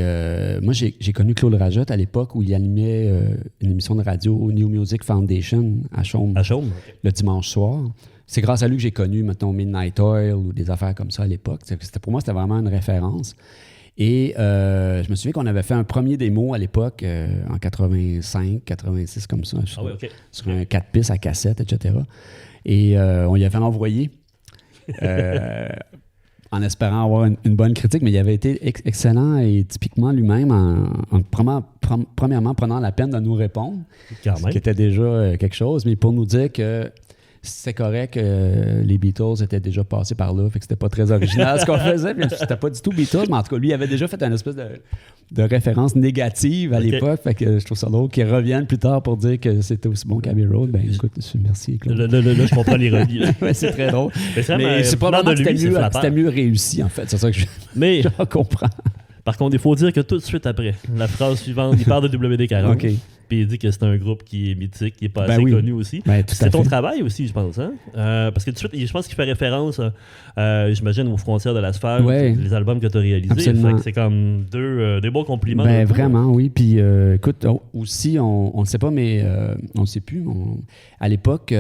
moi, j'ai connu Claude Rajotte à l'époque où il animait une émission de radio New Music Foundation à Chaume, le dimanche soir. C'est grâce à lui que j'ai connu, mettons, Midnight Oil ou des affaires comme ça à l'époque. Pour moi, c'était vraiment une référence. Et je me souviens qu'on avait fait un premier démo à l'époque, en 85, 86, comme ça, sur un 4 pistes à cassette, etc. Et on lui a fait envoyer... en espérant avoir une bonne critique, mais il avait été excellent et typiquement lui-même premièrement prenant la peine de nous répondre, ce qui était déjà quelque chose, mais pour nous dire que c'était correct, les Beatles étaient déjà passés par là, fait que c'était pas très original ce qu'on faisait, puis c'était pas du tout Beatles, mais en tout cas, lui, il avait déjà fait une espèce de référence négative à l'époque, fait que je trouve ça drôle qu'il revienne plus tard pour dire que c'était aussi bon qu'Abbey Road. Ben écoute, merci Claude. Là, je comprends l'ironie. Ouais, c'est très drôle. Mais c'est pas vraiment que c'était mieux réussi, en fait, c'est ça que je comprends. Par contre, il faut dire que tout de suite après, la phrase suivante, il parle de WD-40. OK. Puis il dit que c'est un groupe qui est mythique, qui n'est pas assez connu aussi. C'est ton travail aussi, je pense. Hein? Parce que tout de suite, je pense qu'il fait référence, j'imagine, aux frontières de l'asphalte, les albums que tu as réalisés. C'est comme des beaux compliments. Vraiment, oui. Puis écoute, aussi, on ne sait pas, mais on ne sait plus. À l'époque,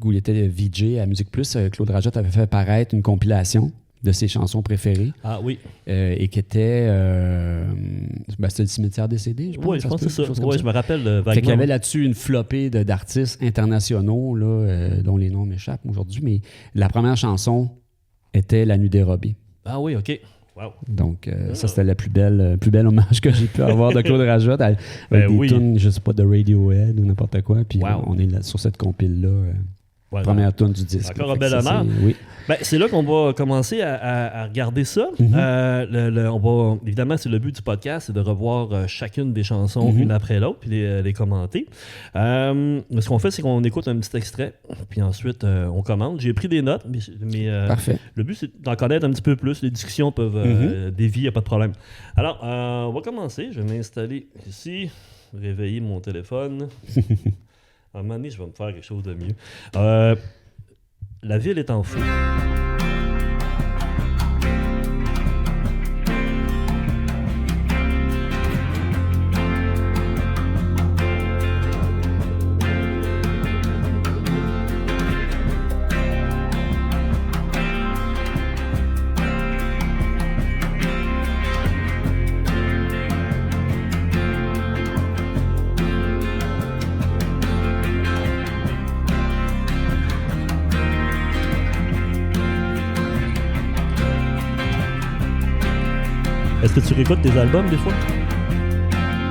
où il était VJ à Musique Plus, Claude Rajotte avait fait paraître une compilation de ses chansons préférées. Ah oui. Et qui était... c'était le cimetière des CD, je pense. Oui, je pense que c'est ça. Oui, je me rappelle vaguement. Fait qu'il y avait là-dessus une flopée d'artistes internationaux, là, dont les noms m'échappent aujourd'hui, mais la première chanson était La Nuit dérobée. Ah oui, OK. Wow. Donc, ça, c'était le plus bel hommage que j'ai pu avoir de Claude Rajotte avec des tunes, je sais pas, de Radiohead ou n'importe quoi. Puis on est là, sur cette compile-là. Voilà. Première tune du disque. Encore un bel honneur. Oui. Ben, c'est là qu'on va commencer à regarder ça. On va, évidemment, c'est le but du podcast, c'est de revoir chacune des chansons une après l'autre, puis les commenter. Ce qu'on fait, c'est qu'on écoute un petit extrait, puis ensuite, on commente. J'ai pris des notes, mais Parfait. le but, c'est d'en connaître un petit peu plus. Les discussions peuvent dévier, il n'y a pas de problème. Alors, on va commencer. Je vais m'installer ici, réveiller mon téléphone. À un moment donné, je vais me faire quelque chose de mieux. La ville est en feu. Est-ce que tu réécoutes tes albums des fois?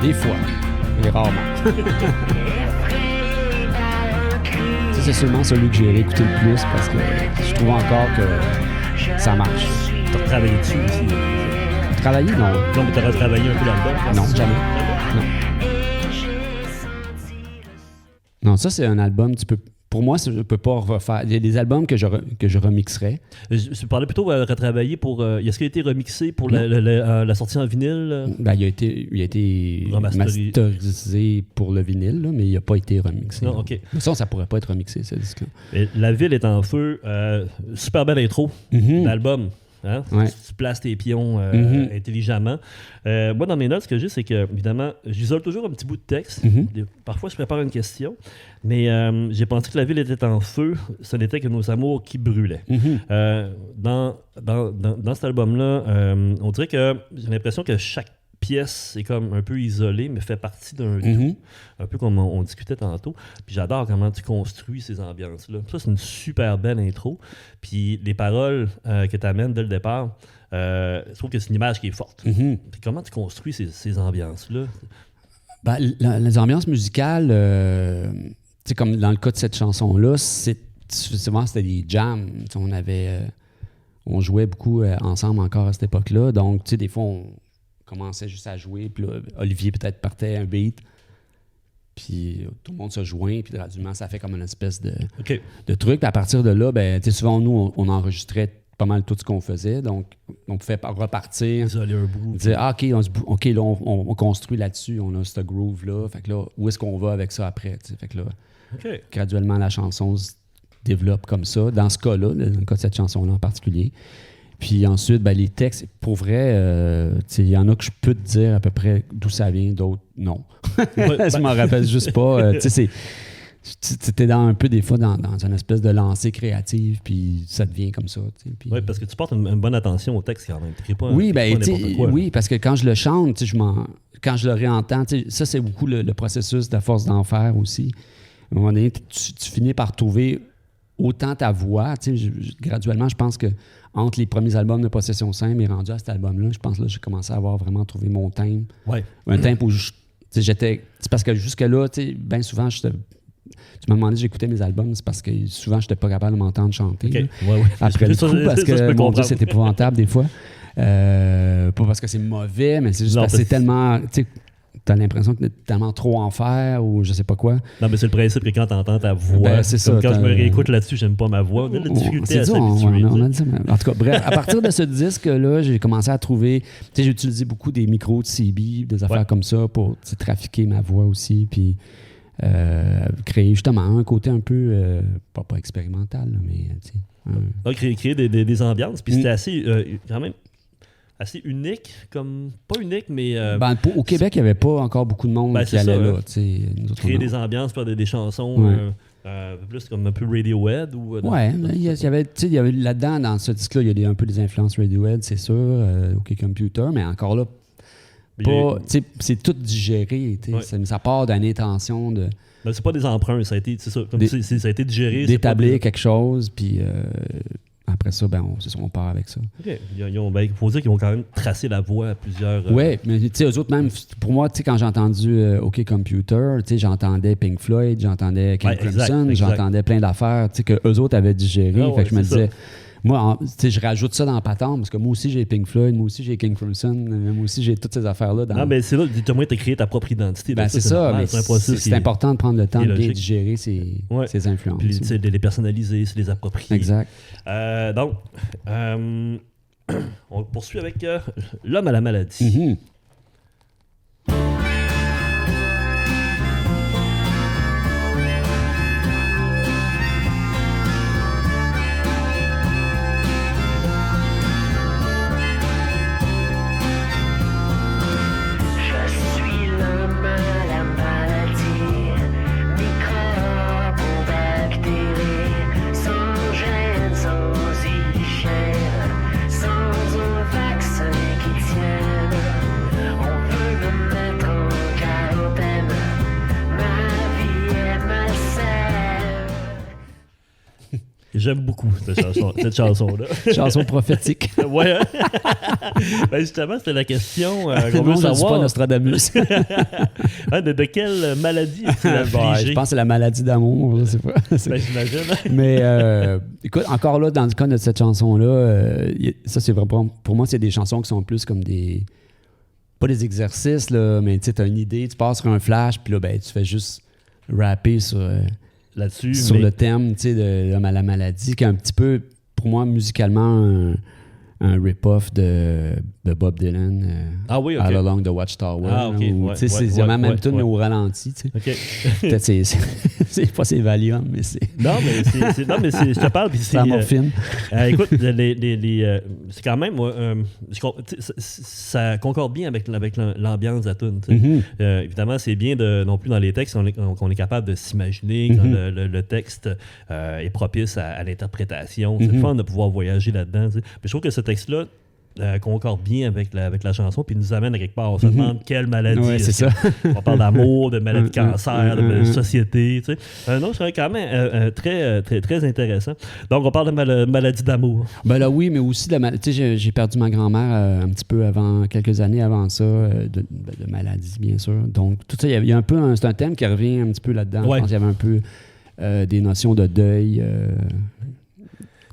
Des fois, mais rarement. C'est seulement celui que j'ai réécouté le plus parce que je trouve encore que ça marche. Tu as travaillé dessus aussi? Travailler, non. Non, mais tu as retravaillé un peu l'album? Non, jamais. Non. Non, ça, c'est un album, pour moi, je ne peux pas refaire. Il y a des albums que je remixerais. Je parlais plutôt de retravailler pour... est-ce qu'il a été remixé pour la sortie en vinyle? Ben, il a été masterisé pour le vinyle, là, mais il n'a pas été remixé. Non, OK. Mais ça pourrait pas être remixé, ce disque-là. Et La ville est en feu. Super belle intro d'album. Hein? Ouais. Tu places tes pions intelligemment. Moi, dans mes notes, ce que j'ai, c'est que, évidemment, j'isole toujours un petit bout de texte. Parfois, je prépare une question, mais j'ai pensé que la ville était en feu. Ce n'était que nos amours qui brûlaient. Dans cet album-là, on dirait que j'ai l'impression que chaque pièce est comme un peu isolée, mais fait partie d'un tout. Un peu comme on discutait tantôt. Puis j'adore comment tu construis ces ambiances-là. Ça, c'est une super belle intro. Puis les paroles que tu amènes dès le départ, je trouve que c'est une image qui est forte. Puis comment tu construis ces ambiances-là? Ben, les ambiances musicales, comme dans le cas de cette chanson-là, souvent c'était des jams. On jouait beaucoup ensemble encore à cette époque-là. Donc, des fois, on commençait juste à jouer, puis là, Olivier peut-être partait un beat, puis tout le monde se joint, puis graduellement, ça fait comme une espèce de truc. Puis à partir de là, ben, souvent, nous, on enregistrait pas mal tout ce qu'on faisait, donc on pouvait repartir, isoler un bout, dire « OK, là, on construit là-dessus, on a ce groove-là, fait que là, où est-ce qu'on va avec ça après? » Fait que là, graduellement, la chanson se développe comme ça, dans ce cas-là, dans le cas de cette chanson-là en particulier. Puis ensuite, ben, les textes, pour vrai, il y en a que je peux te dire à peu près d'où ça vient, d'autres non. Je m'en rappelle juste pas. T'es un peu des fois dans une espèce de lancée créative, puis ça devient comme ça. Oui, parce que tu portes une bonne attention au texte quand même. Oui, parce que quand je le chante, quand je le réentends, ça c'est beaucoup le processus de force d'en faire aussi. À un moment donné, tu finis par trouver autant ta voix. Graduellement, je pense que entre les premiers albums de Possession Simple et rendu à cet album-là, je pense que j'ai commencé à avoir vraiment trouvé mon thème. Ouais. Un thème où j'étais... C'est parce que jusque-là, bien souvent, tu m'as demandé si j'écoutais mes albums, c'est parce que souvent, je n'étais pas capable de m'entendre chanter. Après le coup, parce que, mon Dieu, c'est épouvantable des fois. Pas parce que c'est mauvais, mais c'est juste parce que c'est tellement... T'as l'impression que t'es tellement trop en fer ou je sais pas quoi. Non, mais c'est le principe que quand t'entends ta voix, c'est ça, quand je me réécoute là-dessus, j'aime pas ma voix. On a la difficulté à s'habituer. On a dit ça, en tout cas, bref, à partir de ce disque-là, j'ai commencé à trouver... j'ai utilisé beaucoup des micros de CB, des affaires comme ça pour trafiquer ma voix aussi, puis créer justement un côté un peu, pas expérimental, là, mais... créer des ambiances, puis c'était assez, quand même... assez unique, comme pas unique, mais... au Québec, il n'y avait pas encore beaucoup de monde qui allait là. Créer des ambiances, faire des chansons plus comme un peu Radiohead. Il y avait là-dedans, dans ce disque-là, il y a un peu des influences Radiohead, c'est sûr, OK Computer, mais encore là, c'est tout digéré. Ça part d'une intention de... Ben, c'est pas des emprunts, ça a été, c'est ça, ça a été digéré. D'établir quelque chose, puis... après ça, c'est ça, on part avec ça. OK. Il faut dire qu'ils vont quand même tracer la voie à plusieurs... Oui, mais tu sais, eux autres, même, pour moi, tu sais, quand j'ai entendu OK Computer, tu sais, j'entendais Pink Floyd, j'entendais King Crimson, j'entendais plein d'affaires, tu sais, qu'eux autres avaient digéré. Fait que je me disais... Moi, tu sais, je rajoute ça dans la patente parce que moi aussi, j'ai Pink Floyd, moi aussi, j'ai King Crimson, moi aussi, j'ai toutes ces affaires-là. Non, mais c'est là, tu as créé ta propre identité. C'est ça, mais c'est important de prendre le temps de bien digérer ces influences. Puis, de les personnaliser, se les approprier. Exact. Donc, on poursuit avec L'homme à la maladie. Mm-hmm. J'aime beaucoup cette chanson-là. Chanson prophétique. Ouais. Justement, c'était la question qu'on veut savoir. Je dis pas Nostradamus. de quelle maladie est-il affligé? Je pense que c'est la maladie d'amour. Je sais pas. J'imagine. Mais écoute, encore là, dans le cas de cette chanson-là, ça c'est vraiment, pour moi, c'est des chansons qui sont plus comme des... Pas des exercices, là, mais tu as une idée, tu passes sur un flash, puis là, tu fais juste rapper sur... là-dessus. Sur le thème, tu sais, de l'homme à la maladie, qui est un petit peu, pour moi, musicalement, un rip-off de Bob Dylan. OK. All Along the Watchtower. OK. C'est même tune, mais au ralenti, tu sais. OK. Peut-être c'est pas ses Valium, mais c'est... Non, mais je te parle, puis c'est... la morphine. Écoute, c'est quand même... ça concorde bien avec l'ambiance de la tune. Mm-hmm. Évidemment, c'est bien non plus dans les textes qu'on est capable de s'imaginer quand le texte est propice à l'interprétation. C'est le fun de pouvoir voyager là-dedans. Puis je trouve que ce texte-là concorde bien avec la chanson, puis nous amène à quelque part. On se demande quelle maladie. Ouais, c'est ça. On parle d'amour, de maladie de cancer, de société. Tu sais. Non, c'est quand même très, très, très intéressant. Donc, on parle de maladie d'amour. Là, oui, mais aussi de maladie. Tu sais, j'ai perdu ma grand-mère un petit peu quelques années avant ça, de maladie, bien sûr. Donc, tout ça, il y a un peu... c'est un thème qui revient un petit peu là-dedans. Ouais. Je pense qu'il y avait un peu des notions de deuil...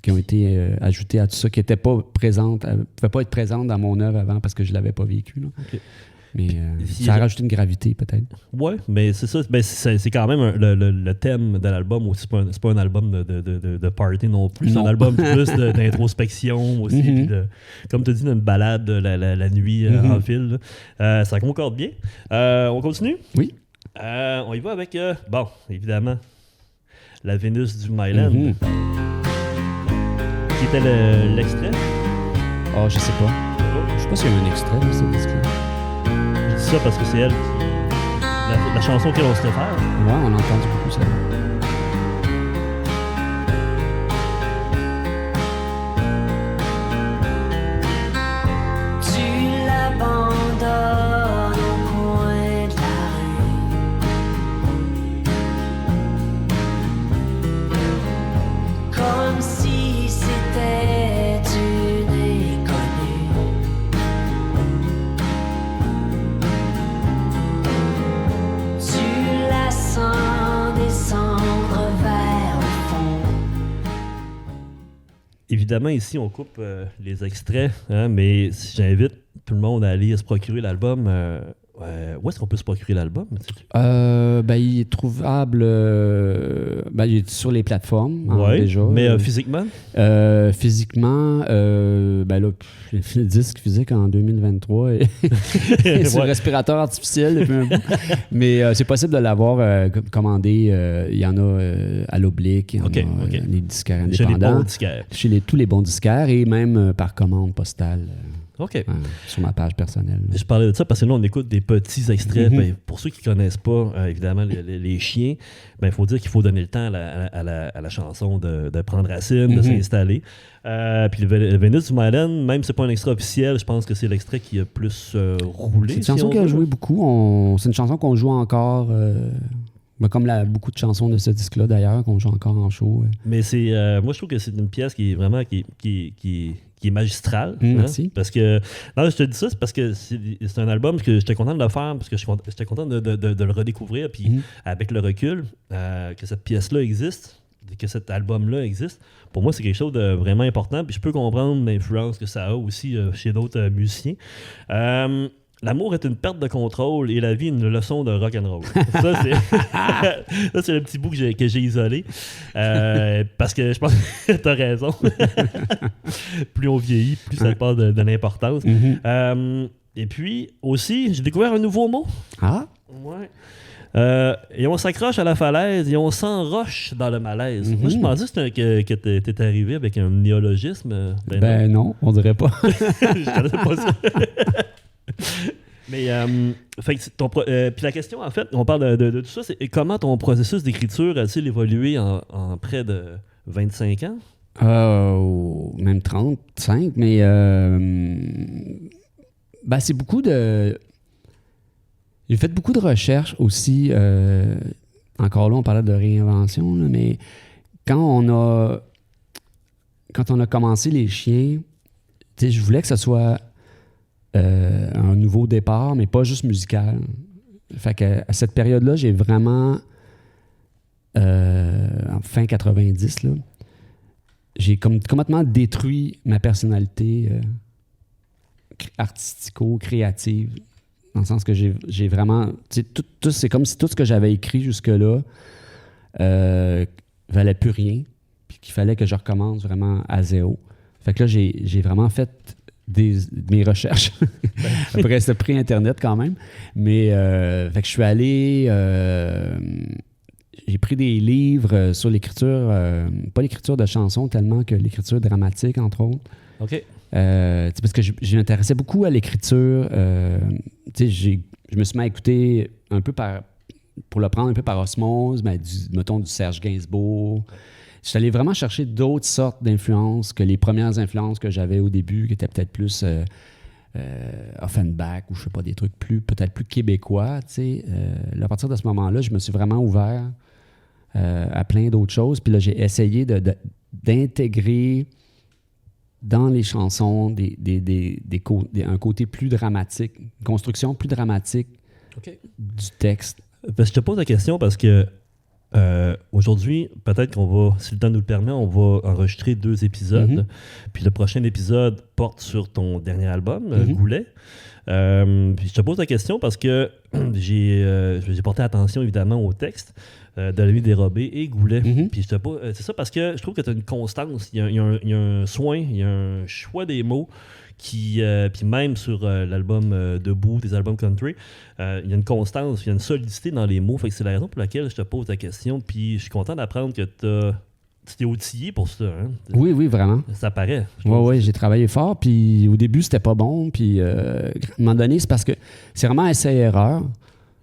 qui ont été ajoutées à tout ça, qui n'étaient pas présentes, ne pouvaient pas être présentes dans mon œuvre avant parce que je ne l'avais pas vécu. Là. Okay. Mais ça a rajouté une gravité, peut-être. Oui, mais c'est ça. C'est quand même le thème de l'album aussi. C'est pas un album de party non plus. C'est un album plus d'introspection aussi. Puis comme tu dis, une balade la nuit en fil. Ça concorde bien. On continue? Oui. On y va avec, évidemment, la Vénus du Myland. Qui était l'extrait? Je sais pas. Je sais pas s'il y a un extrait de ce disque-là. Je dis ça parce que c'est elle la chanson qu'elle se réfère. Ouais, on a entendu beaucoup ça. Tu l'abandonnes au coin de la rue, comme si c'était une inconnue. Tu la sens descendre vers le fond. Évidemment, ici, on coupe les extraits, mais j'invite tout le monde à aller se procurer l'album. Où est-ce qu'on peut se procurer l'album? Il est trouvable il est sur les plateformes déjà. Mais physiquement? Physiquement, le disque physique en 2023 est sur respirateur artificiel depuis un bout. Mais c'est possible de l'avoir commandé. Il y en a à l'Oblique, il y en a les disquaires indépendants. Chez tous les bons disquaires et même par commande postale. OK. Sur ma page personnelle. Je parlais de ça parce que là, on écoute des petits extraits. Pour ceux qui ne connaissent pas, évidemment, les chiens, il faut dire qu'il faut donner le temps à la chanson de prendre racine, de s'installer. Puis le Vénus du Myland, même si ce n'est pas un extrait officiel, je pense que c'est l'extrait qui a plus roulé. C'est une chanson qui a joué beaucoup. C'est une chanson qu'on joue encore Comme beaucoup de chansons de ce disque-là, d'ailleurs, qu'on joue encore en show. Mais moi, je trouve que c'est une pièce qui est vraiment qui est magistrale. Merci. Parce que, non, je te dis ça, c'est parce que c'est un album que j'étais content de le faire, parce que j'étais content de le redécouvrir, puis avec le recul, que cette pièce-là existe, que cet album-là existe, pour moi, c'est quelque chose de vraiment important, puis je peux comprendre l'influence que ça a aussi chez d'autres musiciens. L'amour est une perte de contrôle et la vie une leçon de rock'n'roll. Ça, c'est le petit bout que j'ai isolé. Parce que je pense que tu as raison. Plus on vieillit, plus ça part de l'importance. Et puis, aussi, j'ai découvert un nouveau mot. Ah? Ouais. Et on s'accroche à la falaise et on s'enroche dans le malaise. Moi, je pensais que t'étais arrivé avec un néologisme. Ben non, on dirait pas. Je connaissais pas ça. Mais puis la question, en fait, on parle de tout ça, c'est comment ton processus d'écriture a-t-il évolué en près de 25 ans? Même 35, mais c'est beaucoup de... J'ai fait beaucoup de recherches aussi. Encore là, on parlait de réinvention, là, mais quand on a commencé Les Chiens, je voulais que ce soit un nouveau départ, mais pas juste musical. Fait qu'à cette période-là, j'ai vraiment, en fin 90, là, j'ai complètement détruit ma personnalité artistico-créative. Dans le sens que j'ai vraiment... c'est comme si tout ce que j'avais écrit jusque-là valait plus rien, puis qu'il fallait que je recommence vraiment à zéro. Fait que là, j'ai vraiment fait mes recherches. Après, c'était pris Internet quand même. Mais fait que je suis allé... j'ai pris des livres sur l'écriture, pas l'écriture de chansons tellement que l'écriture dramatique, entre autres. OK. Parce que je m'intéressais beaucoup à l'écriture. Je me suis mis à écouter un peu pour le prendre un peu par osmose, mettons du Serge Gainsbourg. Je suis allé vraiment chercher d'autres sortes d'influences que les premières influences que j'avais au début, qui étaient peut-être plus Offenbach ou je sais pas, des trucs peut-être plus québécois. À partir de ce moment-là, je me suis vraiment ouvert à plein d'autres choses. Puis là, j'ai essayé d'intégrer dans les chansons un côté plus dramatique, une construction plus dramatique du texte. Je te pose la question parce que aujourd'hui, peut-être qu'on va, si le temps nous le permet, on va enregistrer 2 épisodes. Puis le prochain épisode porte sur ton dernier album, Goulet. Puis je te pose la question parce que j'ai porté attention évidemment au texte de La Nuit dérobée et Goulet. Puis c'est ça parce que je trouve que tu as une constance, il y a un soin, il y a un choix des mots puis même sur l'album Debout, des albums country, il y a une constance, il y a une solidité dans les mots. Fait que c'est la raison pour laquelle je te pose la question. Puis je suis content d'apprendre que tu t'es outillé pour ça. Hein? Oui, vraiment. Ça paraît. Oui, j'ai travaillé fort. Puis au début, c'était pas bon. Puis à un moment donné, c'est parce que c'est vraiment essai-erreur.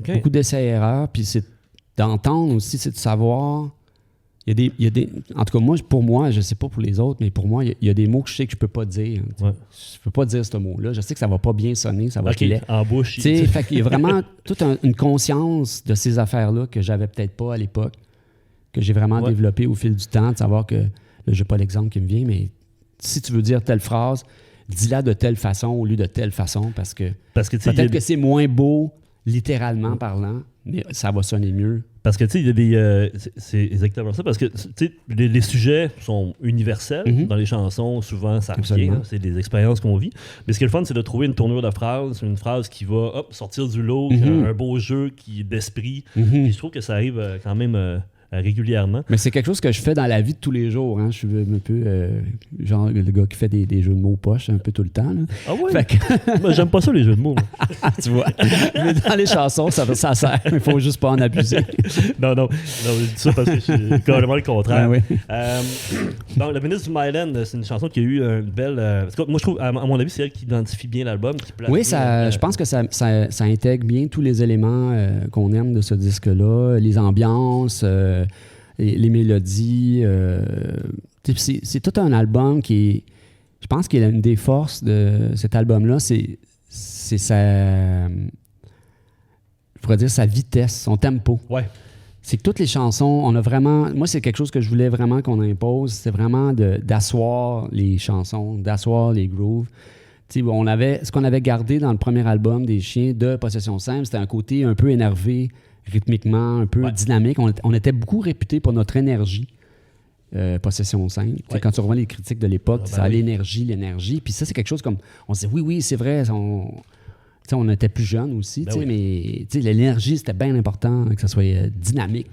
Okay. Beaucoup d'essais-erreurs. Puis c'est d'entendre aussi, c'est de savoir... Il y a des, en tout cas, pour moi, je sais pas pour les autres, mais pour moi, il y a des mots que je sais que je peux pas dire. Ouais. Je peux pas dire ce mot-là. Je sais que ça va pas bien sonner, ça va filer. En bouche. Fait qu'il y a vraiment toute une conscience de ces affaires-là que j'avais peut-être pas à l'époque, que j'ai vraiment développé au fil du temps, de savoir que, là, j'ai pas l'exemple qui me vient, mais si tu veux dire telle phrase, dis-la de telle façon au lieu de telle façon, parce que peut-être que c'est moins beau, littéralement parlant, mais ça va sonner mieux. Parce que, tu sais, il y a des... c'est exactement ça, parce que, tu sais, les sujets sont universels dans les chansons, souvent, ça revient, c'est des expériences qu'on vit. Mais ce qui est le fun, c'est de trouver une tournure de phrase, une phrase qui va sortir du lot, un beau jeu d'esprit. Puis je trouve que ça arrive quand même... régulièrement. Mais c'est quelque chose que je fais dans la vie de tous les jours. Hein. Je suis un peu genre le gars qui fait des jeux de mots poches un peu tout le temps. Là. Ah oui? Moi, j'aime pas ça, les jeux de mots. Tu vois. Mais dans les chansons, ça sert. Il faut juste pas en abuser. Non, je dis ça parce que c'est carrément le contraire. Donc, Le Ministre du Myland, c'est une chanson qui a eu une belle... moi, je trouve, à mon avis, c'est elle qui identifie bien l'album. Oui, je pense que ça intègre bien tous les éléments qu'on aime de ce disque-là. Les ambiances... les mélodies. C'est tout un album qui... Je pense qu'il a une des forces de cet album-là, c'est sa... Je pourrais dire sa vitesse, son tempo. Ouais. c'est que toutes les chansons, on a vraiment... Moi, c'est quelque chose que je voulais vraiment qu'on impose, c'est vraiment d'asseoir les chansons, d'asseoir les grooves. Tu sais, ce qu'on avait gardé dans le premier album des Chiens de Possession Simple, c'était un côté un peu énervé, rythmiquement, un peu dynamique. On était beaucoup réputés pour notre énergie. Possession 5. Quand tu revois les critiques de l'époque, ça a l'énergie. Puis ça, c'est quelque chose comme... On se dit, oui, c'est vrai, on était plus jeunes aussi, mais l'énergie, c'était bien important que ça soit dynamique.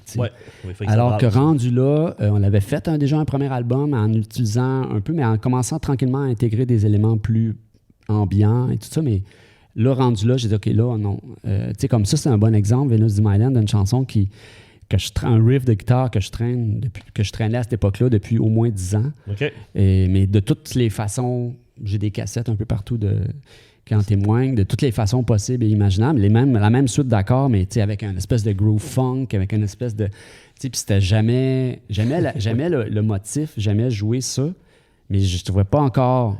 Alors que rendu là, on avait fait déjà un premier album en utilisant un peu, mais en commençant tranquillement à intégrer des éléments plus ambiants et tout ça, mais là, rendu là, j'ai dit, OK, là, non. Comme ça, c'est un bon exemple, Venus de Myland, d'une chanson un riff de guitare que je traînais à cette époque-là depuis au moins 10 ans. Okay. Mais de toutes les façons, j'ai des cassettes un peu partout qui en témoignent, de toutes les façons possibles et imaginables. La même suite d'accords, mais avec une espèce de groove funk, avec une espèce de... Puis c'était jamais le motif, jamais jouer ça, mais je ne trouvais pas encore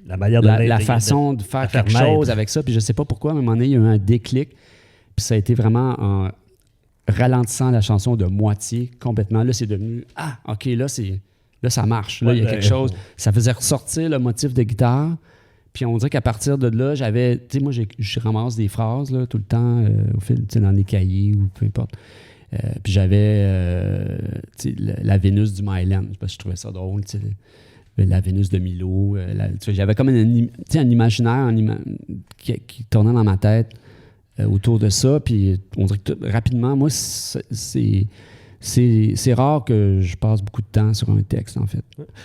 la manière la façon de faire quelque chose avec ça. Puis je sais pas pourquoi, à un moment donné, il y a eu un déclic, puis ça a été vraiment en ralentissant la chanson de moitié complètement. Là, c'est devenu « Ah, OK, là, ça marche. Là, il y a quelque chose. » Ça faisait ressortir le motif de guitare. Puis on dirait qu'à partir de là, j'avais... Tu sais, moi, je ramasse des phrases là, tout le temps au fil, dans des cahiers ou peu importe. Puis j'avais la Vénus du Myland, parce que je trouvais ça drôle, tu sais. La Vénus de Milo. J'avais comme un imaginaire qui tournait dans ma tête autour de ça. Puis on dirait que rapidement, moi, c'est rare que je passe beaucoup de temps sur un texte, en fait.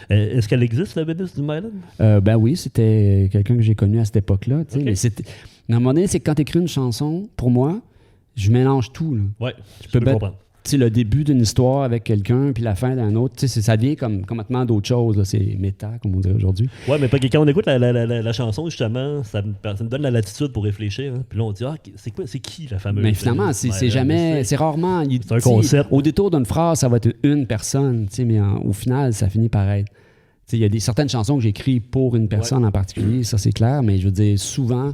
Est-ce qu'elle existe, la Vénus du Myland? Ben oui, c'était quelqu'un que j'ai connu à cette époque-là. Okay. Mais à un moment donné, c'est que quand tu écris une chanson, pour moi, je mélange tout. Oui, je peux comprendre. Le début d'une histoire avec quelqu'un, puis la fin d'un autre, ça devient comme complètement d'autres choses. Là. C'est méta, comme on dirait aujourd'hui. Oui, mais quand on écoute la chanson, justement, ça me donne la latitude pour réfléchir. Hein. Puis là, on dit, c'est qui la fameuse? Mais finalement, c'est rarement... C'est un concept. Au détour d'une phrase, ça va être une personne, mais au final, ça finit par être... Il y a certaines chansons que j'écris pour une personne en particulier, ça c'est clair, mais je veux dire, souvent...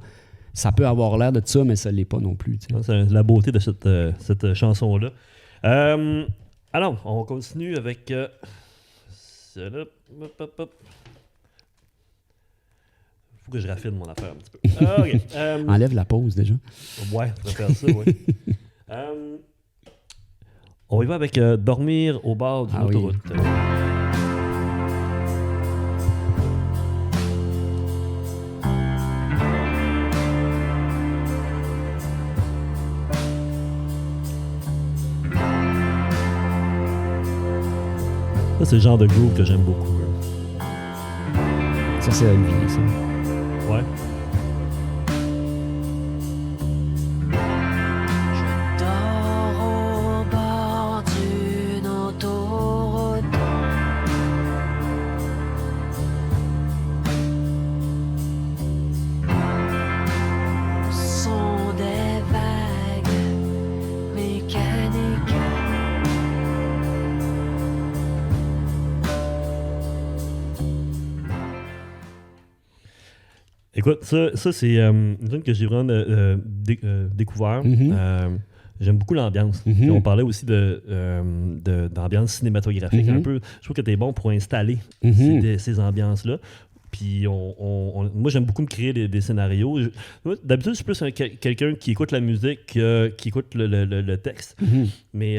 Ça peut avoir l'air de ça, mais ça ne l'est pas non plus. C'est la beauté de cette chanson-là. Alors, on continue avec... Il faut que je raffine mon affaire un petit peu. Okay. Enlève la pause, déjà. Ouais, on va faire ça, oui. On y va avec Dormir au bord d'une autoroute. Oui. Ça, c'est le genre de groove que j'aime beaucoup. Ça, c'est Olivier, ça. Ouais. Je dors au bord d'une autoroute. Sont des vagues mécaniques. Écoute, ça c'est une zone que j'ai vraiment découvert. Mm-hmm. J'aime beaucoup l'ambiance. Mm-hmm. On parlait aussi d'ambiance cinématographique un peu. Je trouve que tu es bon pour installer ces ambiances-là. Puis moi, j'aime beaucoup me créer des scénarios. D'habitude, je suis plus quelqu'un qui écoute la musique, qui écoute le texte. Mm-hmm. Mais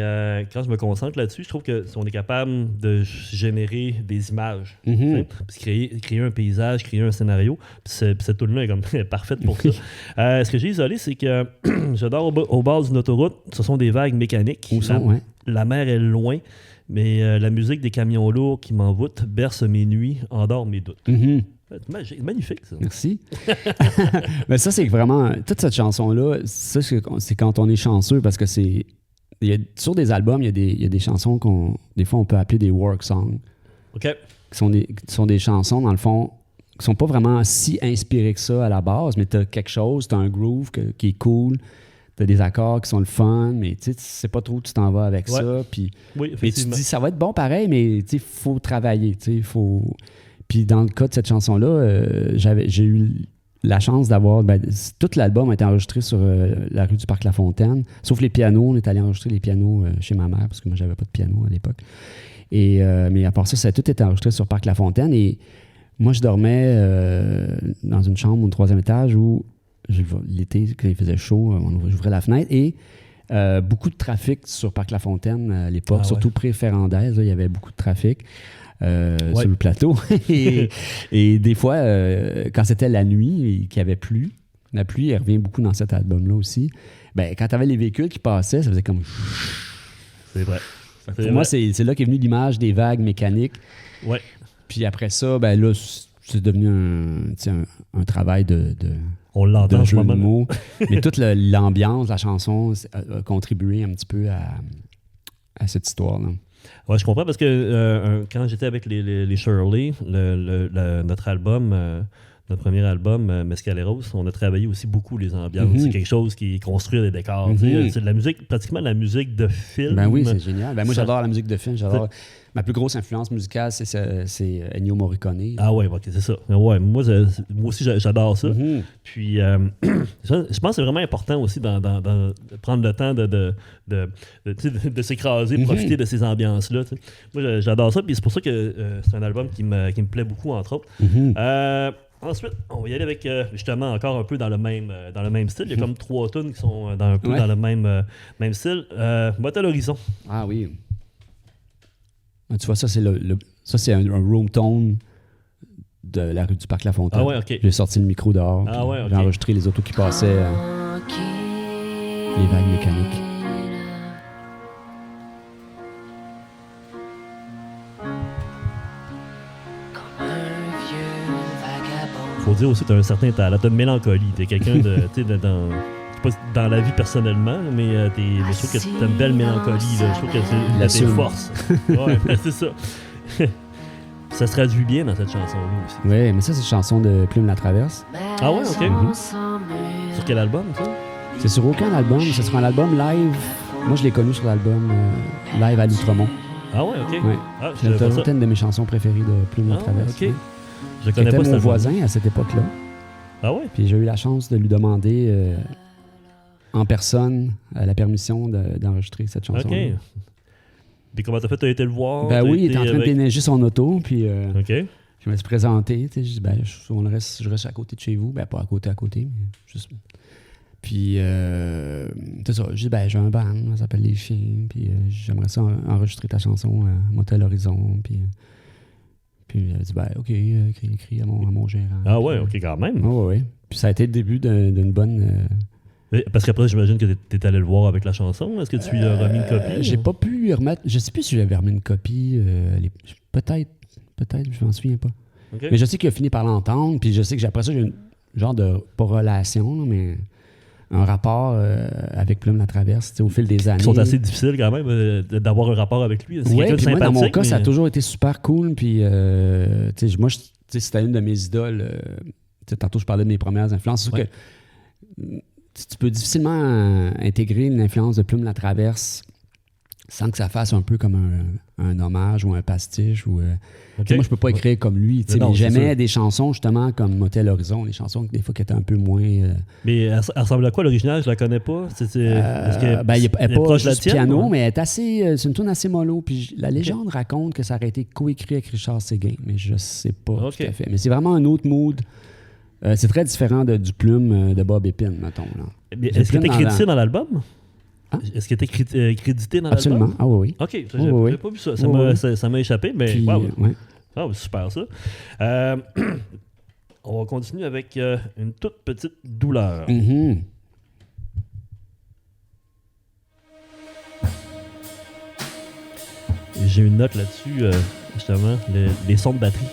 quand je me concentre là-dessus, je trouve qu'on est capable de générer des images. Mm-hmm. Puis créer un paysage, créer un scénario. Puis cette tune-là est comme parfaite pour ça. Ce que j'ai isolé, c'est que je dors au bord d'une autoroute. Ce sont des vagues mécaniques. La mer est loin. Mais la musique des camions lourds qui m'envoûtent berce mes nuits, endort mes doutes. Mm-hmm. C'est magnifique, ça. Merci. Mais ça, c'est vraiment... Toute cette chanson-là, ça, c'est quand on est chanceux, parce que c'est... sur des albums, il y a des chansons des fois, on peut appeler des work songs. OK. Qui sont des chansons, dans le fond, qui sont pas vraiment si inspirées que ça à la base, mais tu as quelque chose, tu as un groove qui est cool. T'as des accords qui sont le fun, mais tu sais pas trop où tu t'en vas avec ça. Puis, mais tu te dis, ça va être bon pareil, mais il faut travailler. Puis dans le cas de cette chanson-là, j'ai eu la chance d'avoir... tout l'album a été enregistré sur la rue du Parc-La-Fontaine, sauf les pianos. On est allé enregistrer les pianos chez ma mère, parce que moi, j'avais pas de piano à l'époque. Mais à part ça a tout été enregistré sur Parc-La-Fontaine. Et moi, je dormais dans une chambre au 3e étage où, l'été, quand il faisait chaud, j'ouvrais la fenêtre et beaucoup de trafic sur Parc-La-Fontaine à l'époque, surtout près Ferrandaise, il y avait beaucoup de trafic sur le plateau. et des fois, quand c'était la nuit et qu'il n'y avait plus, la pluie, elle revient beaucoup dans cet album-là aussi, quand tu avais les véhicules qui passaient, ça faisait comme... C'est vrai. Pour moi, c'est là qu'est venue l'image des vagues mécaniques. Ouais. Puis après ça, là, c'est devenu un travail de on l'entend jeu de moment. mots. Mais toute l'ambiance, la chanson a contribué un petit peu à cette histoire-là. Ouais, je comprends parce que quand j'étais avec les Shirley, notre album, notre premier album, Mescaleros, on a travaillé aussi beaucoup les ambiances. C'est quelque chose qui est construire des décors. C'est de la musique, pratiquement de la musique de film. Ben oui, c'est génial. Moi, j'adore la musique de film. Ma plus grosse influence musicale, c'est Ennio Morricone. Ah ouais, ok, c'est ça. Ouais, moi aussi, j'adore ça. Puis, je pense que c'est vraiment important aussi de prendre le temps de s'écraser, profiter de ces ambiances-là. T'sais. Moi, j'adore ça. Puis c'est pour ça que c'est un album qui me plaît beaucoup, entre autres. Ensuite, on va y aller avec justement encore un peu dans le même style. Il y a comme 3 tunes qui sont dans le même style. Motel Horizon. Ah oui. Tu vois, ça, c'est un room tone de la rue du Parc-La-Fontaine. Ah ouais, OK. J'ai sorti le micro dehors. Ah ouais, OK. J'ai enregistré les autos qui passaient, les vagues mécaniques. Faut dire aussi que tu as un certain talent, tu as une mélancolie, tu es quelqu'un de pas dans la vie personnellement, mais je trouve que tu as une belle mélancolie, là. Je trouve que c'est une force. Ouais, c'est ça. Ça se traduit bien dans cette chanson-là aussi. Oui, mais ça, c'est une chanson de Plume la Traverse. Ah ouais, OK. Sur quel album, ça? C'est sur aucun album, c'est sur un album live. Moi, je l'ai connu sur l'album live à l'Outremont. Ah ouais, OK. Ouais. Ah, c'est une de mes chansons préférées de Plume la Traverse. OK. Je connais pas mon voisin à cette époque-là. Ah ouais? Puis j'ai eu la chance de lui demander en personne la permission d'enregistrer cette chanson. OK. Puis comment t'as fait? T'as été le voir? Oui, il était en train de déneiger son auto, puis OK. Je me suis présenté. Je dis, je reste à côté de chez vous. Pas à côté, mais juste... Puis, c'est ça. Je dis, j'ai un band, ça s'appelle Les Chiens, puis j'aimerais ça enregistrer ta chanson Motel Horizon, puis elle dit, OK, écris à mon gérant. Ah ouais, OK, quand même. Oui. Puis ça a été le début d'une bonne... Parce qu'après, j'imagine que tu es allé le voir avec la chanson. Est-ce que tu lui as remis une copie? J'ai pas pu lui remettre... Je sais plus si j'avais remis une copie. Peut-être, je m'en souviens pas. Okay. Mais je sais qu'il a fini par l'entendre, puis je sais que après ça, j'ai une genre de... pas relation, mais... un rapport avec Plume la Traverse au fil des années. Ils sont assez difficiles quand même d'avoir un rapport avec lui. Oui, puis moi, dans mon cas, ça a toujours été super cool. Puis, moi, c'était une de mes idoles. Tantôt, je parlais de mes premières influences. C'est sûr que tu peux difficilement intégrer l'influence de Plume la Traverse sans que ça fasse un peu comme un hommage ou un pastiche. Ou, moi, je peux pas écrire comme lui. Mais j'aimais des chansons, justement, comme Motel Horizon, des chansons des fois qui étaient un peu moins... Mais elle ressemble à quoi, l'original? Je la connais pas. Elle n'est pas juste piano, mais elle est assez... c'est une tune assez mollo. Puis la légende raconte que ça aurait été coécrit avec Richard Séguin, mais je sais pas tout à fait. Mais c'est vraiment un autre mood. C'est très différent du Plume de Bob Épine, mettons. Est-ce qu'il était crédité dans l'album? Hein? Est-ce qu'il était crédité dans l'album? Absolument. Ah oui. OK. J'ai pas vu ça. Ça m'a échappé, mais puis, wow, super ça. On va continuer avec une toute petite douleur. Mm-hmm. J'ai une note là-dessus, justement, les sons de batterie.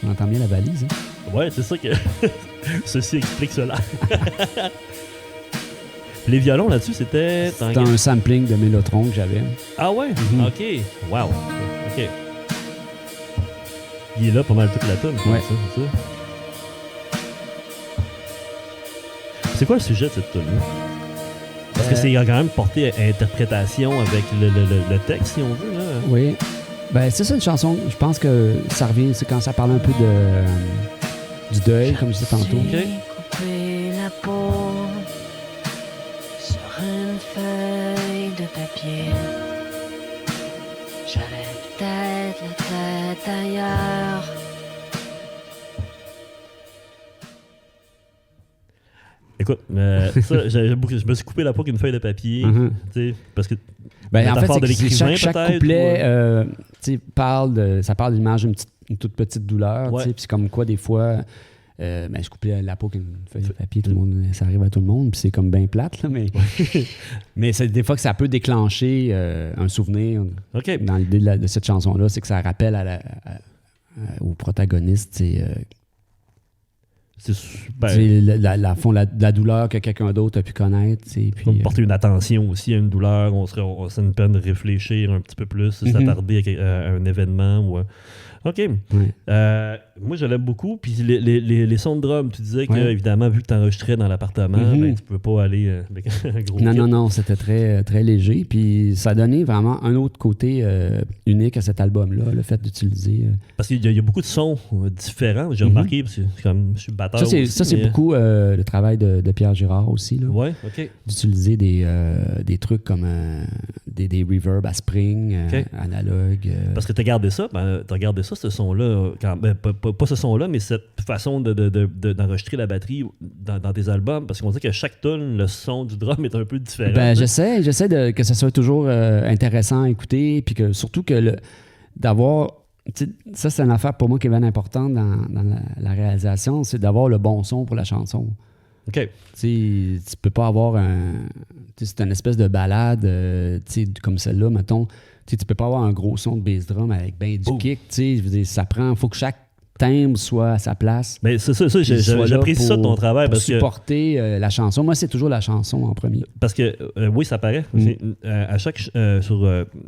On entend bien la valise. Hein? Ouais, c'est ça que... Ceci explique cela. Les violons là-dessus, c'était un sampling de Mélotron que j'avais. Ah ouais? Mm-hmm. OK. Wow. OK. Il est là pas mal toute la tune. Ouais. C'est ça. C'est quoi le sujet de cette tune-là? Parce que c'est quand même porté à interprétation avec le texte, si on veut. Là. Oui. C'est ça une chanson. Je pense que ça revient, c'est quand ça parle un peu du deuil, comme je disais tantôt. Ok. Couper la peau sur une feuille de papier. J'avais peut-être la tête ailleurs. Écoute, ça, je me suis coupé la peau avec une feuille de papier, Mhm. tu sais, parce que Ben, en fait, métaphore c'est de que l'écrivain, chaque peut-être, couplet ou, tu sais, ça parle de l'image d'une toute petite douleur. Ouais. Tu sais, puis c'est comme quoi, des fois, ben, je coupais la peau avec une feuille de papier, tout le monde, ça arrive à tout le monde, puis c'est comme bien plate, là, mais, mais c'est des fois que ça peut déclencher un souvenir. OK. Dans l'idée de cette chanson-là, c'est que ça rappelle au protagoniste, C'est ben, la douleur que quelqu'un d'autre a pu connaître. Puis, comme porter une attention aussi à une douleur, c'est une peine de réfléchir un petit peu plus, s'attarder à un événement. Ou OK. Ouais. Moi, je l'aime beaucoup. Puis les sons de drum, tu disais que, Ouais. évidemment, vu que tu enregistrais dans l'appartement, ben, tu peux pas aller avec un gros kit. Non, c'était très, très léger. Puis ça a donné vraiment un autre côté unique à cet album-là, le fait d'utiliser. Parce qu'il y a beaucoup de sons différents, j'ai remarqué, parce que je suis batteur. Ça, c'est beaucoup le travail de Pierre Girard aussi. Là. Ouais, OK. D'utiliser des trucs comme des reverbs à spring, OK. analogues. Parce que tu as gardé ça, ce son-là, pas ce son-là, mais cette façon d'enregistrer la batterie dans tes albums, parce qu'on dit que chaque tune, le son du drum est un peu différent. Ben, j'essaie que ce soit toujours intéressant à écouter, puis que surtout que d'avoir... Ça, c'est une affaire pour moi qui est bien importante dans la réalisation, c'est d'avoir le bon son pour la chanson. OK. Tu peux pas avoir c'est une espèce de balade comme celle-là, mettons. Tu peux pas avoir un gros son de bass drum avec ben du kick. Je veux dire, faut que chaque timbre soit à sa place. Mais c'est ça, j'apprécie ça de ton travail. Pour Parce supporter la chanson. Moi, c'est toujours la chanson en premier. Parce que, oui, ça paraît. À sur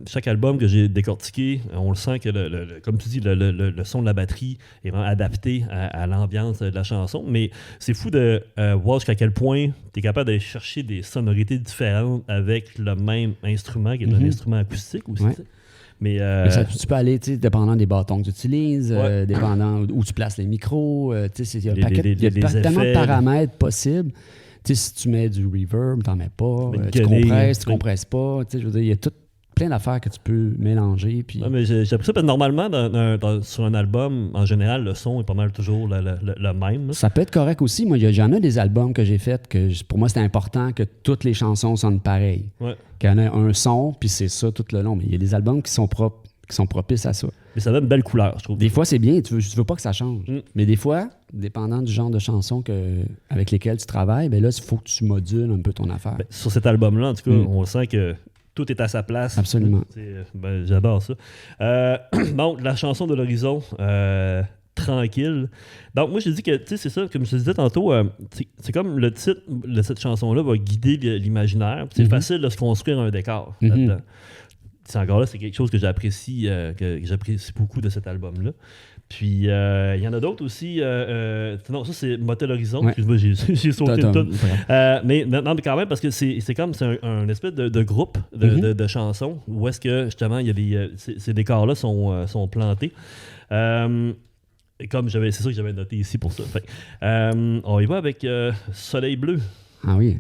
chaque album que j'ai décortiqué, on le sent que, comme tu dis, le son de la batterie est vraiment adapté à l'ambiance de la chanson. Mais c'est fou de voir jusqu'à quel point tu es capable d'aller chercher des sonorités différentes avec le même instrument, qui est un instrument acoustique aussi. Ouais. Mais tu peux aller, dépendant des bâtons que tu utilises, Ouais. dépendant où tu places les micros. Il y a Les tellement de effets. paramètres possibles. Si tu mets du reverb, tu n'en mets pas. Mais Tu gunner, compresses, tu oui. compresses pas. Je veux dire, il y a plein d'affaires que tu peux mélanger. Puis... mais j'ai appris ça parce que normalement, sur un album, en général, le son est pas mal toujours le même. Là. Ça peut être correct aussi. Moi, j'en ai des albums que j'ai faits que pour moi, c'était important que toutes les chansons sonnent pareilles. Ouais. Qu'il y en ait un son, puis c'est ça tout le long. Mais il y a des albums qui sont propices à ça. Mais ça donne une belle couleur, je trouve. Des fois, c'est bien. Tu veux pas que ça change. Mm. Mais des fois, dépendant du genre de chansons avec lesquelles tu travailles, ben là, il faut que tu modules un peu ton affaire. Ben, sur cet album-là, en tout cas, on sent que tout est à sa place. Absolument. J'adore ça. Bon, la chanson de l'horizon, Tranquille. Donc, moi, je dis que, tu sais, c'est ça, comme je te disais tantôt, c'est comme le titre de cette chanson-là va guider l'imaginaire. C'est facile de se construire un décor là-dedans. C'est encore là, c'est quelque chose que j'apprécie beaucoup de cet album-là. Puis, il y en a d'autres aussi. Non, ça, c'est Motel Horizon. Ouais. Excuse-moi, j'ai sauté une toute. Mais quand même, parce que c'est un espèce de groupe de chansons où est-ce que, justement, il y a ces décors-là sont plantés. Comme c'est ça que j'avais noté ici pour ça. Fait, on y va avec Soleil Bleu. Ah oui.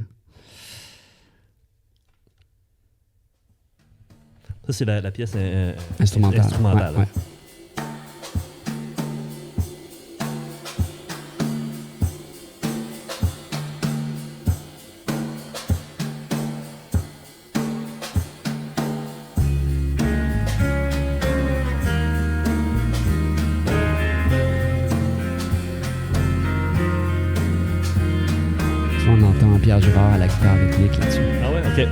Ça, c'est la pièce Instrumentale. instrumentale. Ouais. On entend Pierre Girard à la guitare rythmique là-dessus. Ah ouais, ok.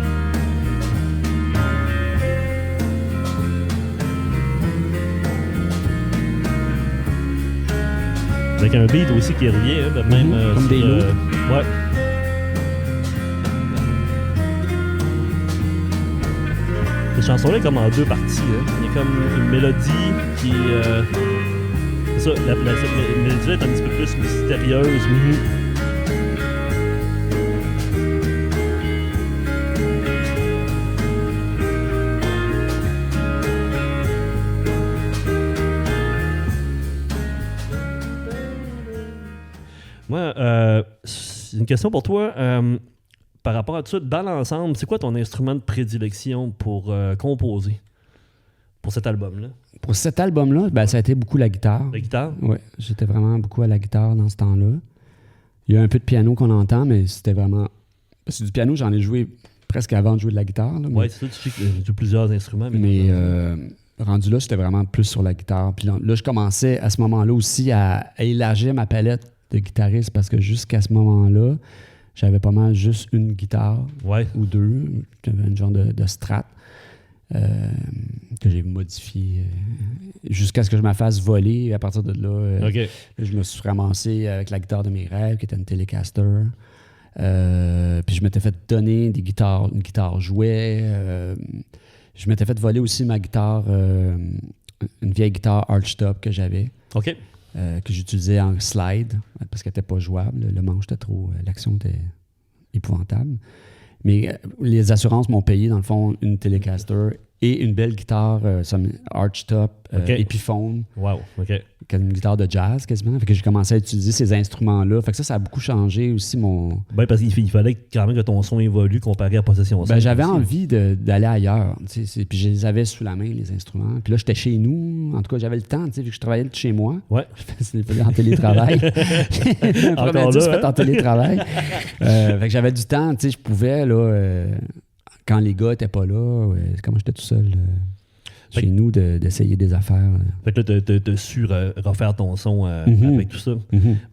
Avec un beat aussi qui revient, hein, de même. Comme des loups. Ouais. Cette chanson-là est comme en deux parties. Hein. Il y a comme une mélodie qui est. C'est ça, la mélodie est un petit peu plus mystérieuse. Moi, c'est une question pour toi. Par rapport à tout ça, dans l'ensemble, c'est quoi ton instrument de prédilection pour composer pour cet album-là? Pour cet album-là, ben, ça a été beaucoup la guitare. La guitare? Oui, j'étais vraiment beaucoup à la guitare dans ce temps-là. Il y a un peu de piano qu'on entend, mais c'était vraiment... Parce que du piano, j'en ai joué presque avant de jouer de la guitare. Oui, c'est ça, tu sais que j'ai plusieurs instruments. Mais rendu là, j'étais vraiment plus sur la guitare. Puis là, je commençais à ce moment-là aussi à élargir ma palette de guitariste parce que jusqu'à ce moment-là, j'avais pas mal juste une guitare ou deux. J'avais une genre de Strat que j'ai modifié jusqu'à ce que je me fasse voler. À partir de là, je me suis ramassé avec la guitare de mes rêves, qui était une Telecaster. Puis je m'étais fait donner une guitare jouet. Je m'étais fait voler aussi ma guitare, une vieille guitare Archtop que j'avais. OK. Que j'utilisais en slide parce qu'elle n'était pas jouable. Le manche était trop... L'action était épouvantable. Mais les assurances m'ont payé, dans le fond, une Telecaster et une belle guitare Archtop, Epiphone. Wow, OK. Une guitare de jazz, quasiment. Fait que j'ai commencé à utiliser ces instruments-là. Fait que ça a beaucoup changé aussi mon... Ben, parce qu'il fallait quand même que ton son évolue comparé à Possession 5. Ben, j'avais envie d'aller ailleurs. Puis je les avais sous la main, les instruments. Puis là, j'étais chez nous. En tout cas, j'avais le temps, vu que je travaillais de chez moi. Ouais. Je faisais en télétravail. Encore là, fait en télétravail. Fait que j'avais du temps. Je pouvais, là, quand les gars n'étaient pas là, comment j'étais tout seul chez nous, d'essayer des affaires. Fait que là, t'as su refaire ton son avec tout ça.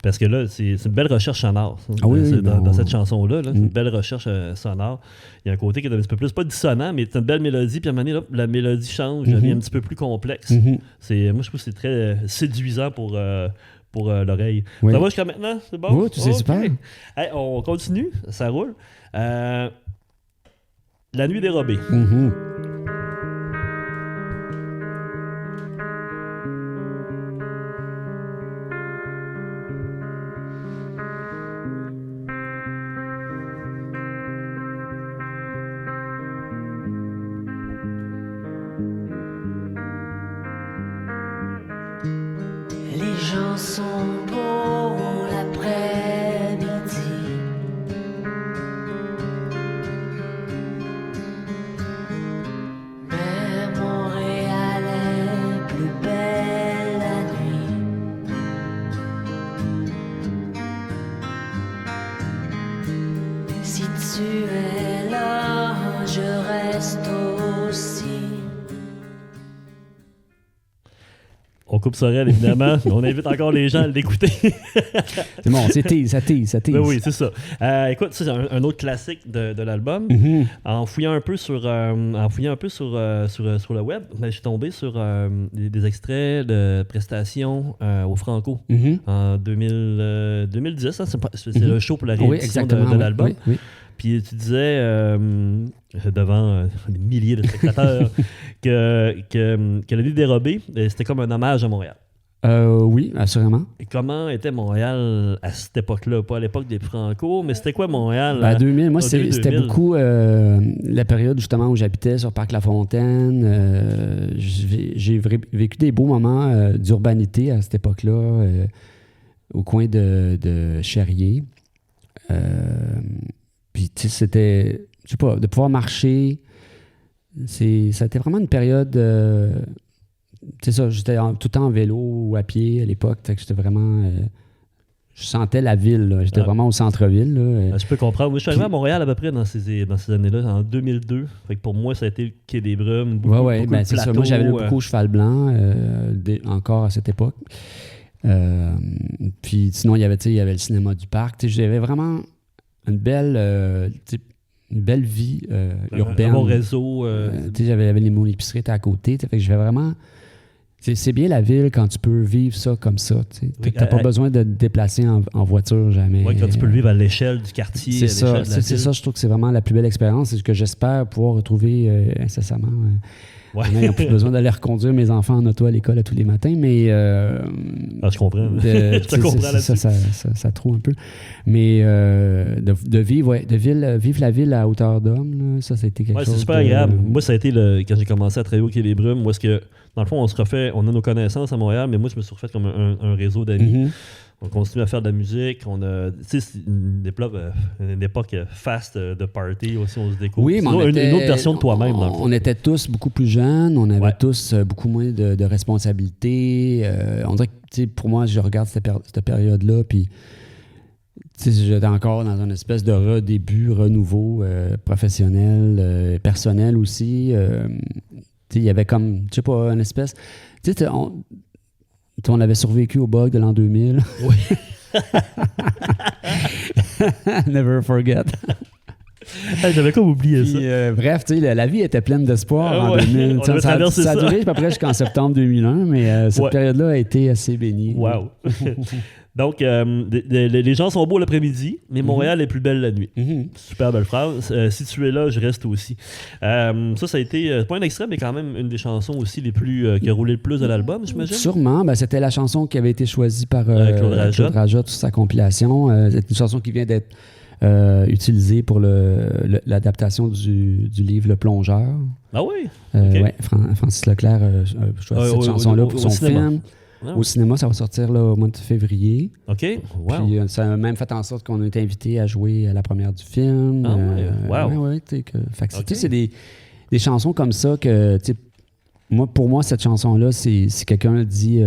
Parce que là, c'est une belle recherche sonore. Dans cette chanson-là, c'est une belle recherche sonore. Il y a un côté qui est un petit peu plus, pas dissonant, mais c'est une belle mélodie. Puis à un moment donné, là, la mélodie change, devient un petit peu plus complexe. Moi, je trouve que c'est très séduisant pour l'oreille. Oui. Ça va jusqu'à maintenant? C'est bon? Oui, c'est super. Hey, on continue, ça roule. La nuit dérobée. Les gens sont beaux l'après-midi. Mais Montréal est plus belle la nuit. Si tu es là, je reste aussi. On coupe Sorel, évidemment, mais on invite encore les gens à l'écouter. C'est bon, ça tease. Ben oui, c'est ça. Écoute, c'est un autre classique de l'album. En fouillant un peu sur le web, je suis tombé sur des extraits de prestations au Franco en 2010. Hein, c'est le show pour la réédition de l'album. Oui. Puis tu disais, devant des milliers de spectateurs, que La Nuit dérobée, c'était comme un hommage à Montréal. Oui, assurément. Et comment était Montréal à cette époque-là? Pas à l'époque des Franco, mais c'était quoi Montréal? À 2000, moi, c'était beaucoup la période justement où j'habitais sur Parc-La-Fontaine. J'ai vécu des beaux moments d'urbanité à cette époque-là, au coin de Cherrier. Puis, tu sais, c'était, je sais pas, de pouvoir marcher, ça a été vraiment une période, tu sais ça, j'étais tout le temps en vélo ou à pied à l'époque, fait que j'étais vraiment, je sentais la ville, là. J'étais vraiment au centre-ville. Là. Je peux comprendre. Moi, je suis arrivé à Montréal à peu près dans ces années-là, en 2002. Fait que pour moi, ça a été le Quai des Brumes, beaucoup ben, de c'est plateaux. ça. Moi, j'avais beaucoup au Cheval Blanc, encore à cette époque. Puis sinon, il y avait le cinéma du parc. J'avais vraiment une belle vie urbaine. Un bon réseau. J'avais mon épicerie était à côté. Fait que je vais vraiment... C'est bien la ville quand tu peux vivre ça comme ça. Tu n'as pas besoin de te déplacer en voiture jamais. Oui, quand tu peux le vivre à l'échelle du quartier. C'est ça. C'est ça, je trouve que c'est vraiment la plus belle expérience. C'est ce que j'espère pouvoir retrouver incessamment. Il n'y a plus besoin d'aller reconduire mes enfants en auto à l'école à tous les matins, mais... je comprends. Je te comprends là-dessus. Ça trouve un peu. Mais de vivre la ville à hauteur d'homme, ça a été quelque chose... C'est super agréable. Moi, ça a été quand j'ai commencé à travailler au Quai des Brumes, où est-ce que, dans le fond, on a nos connaissances à Montréal, mais moi, je me suis refait comme un réseau d'amis. On continue à faire de la musique. On a, tu sais, c'est une époque fast de party aussi, on se découvre. Oui, mais une autre version de toi-même. Dans le fond. On était tous beaucoup plus jeunes, on avait tous beaucoup moins de responsabilités. On dirait que, tu sais, pour moi, je regarde cette période-là, puis tu sais, j'étais encore dans une espèce de redébut, renouveau professionnel, personnel aussi. Tu sais, il y avait comme, je sais pas, une espèce... Tu sais, on avait survécu au bug de l'an 2000. Oui. Never forget. Hey, j'avais comme oublié Puis, ça. bref, tu sais, la vie était pleine d'espoir en 2000. On avait traversé Ça a duré à peu près jusqu'en septembre 2001, mais cette période-là a été assez bénie. Wow. Donc, les gens sont beaux l'après-midi, mais Montréal est plus belle la nuit. Super belle phrase. Si tu es là, je reste aussi. Ça a été, pas un extrait, mais quand même une des chansons aussi les plus qui a roulé le plus de l'album, j'imagine. Sûrement. Ben, c'était la chanson qui avait été choisie par Claude Rajotte sur sa compilation. C'est une chanson qui vient d'être utilisée pour l'adaptation du livre Le Plongeur. Ah oui? Ouais, Francis Leclerc a choisi cette chanson-là pour son film. Ah. Au cinéma, ça va sortir là, au mois de février. OK. Wow. Puis ça a même fait en sorte qu'on a été invité à jouer à la première du film. Ah ouais. Wow. Ouais, fait que, c'est des chansons comme ça que, tu sais, pour moi, cette chanson-là, si quelqu'un dit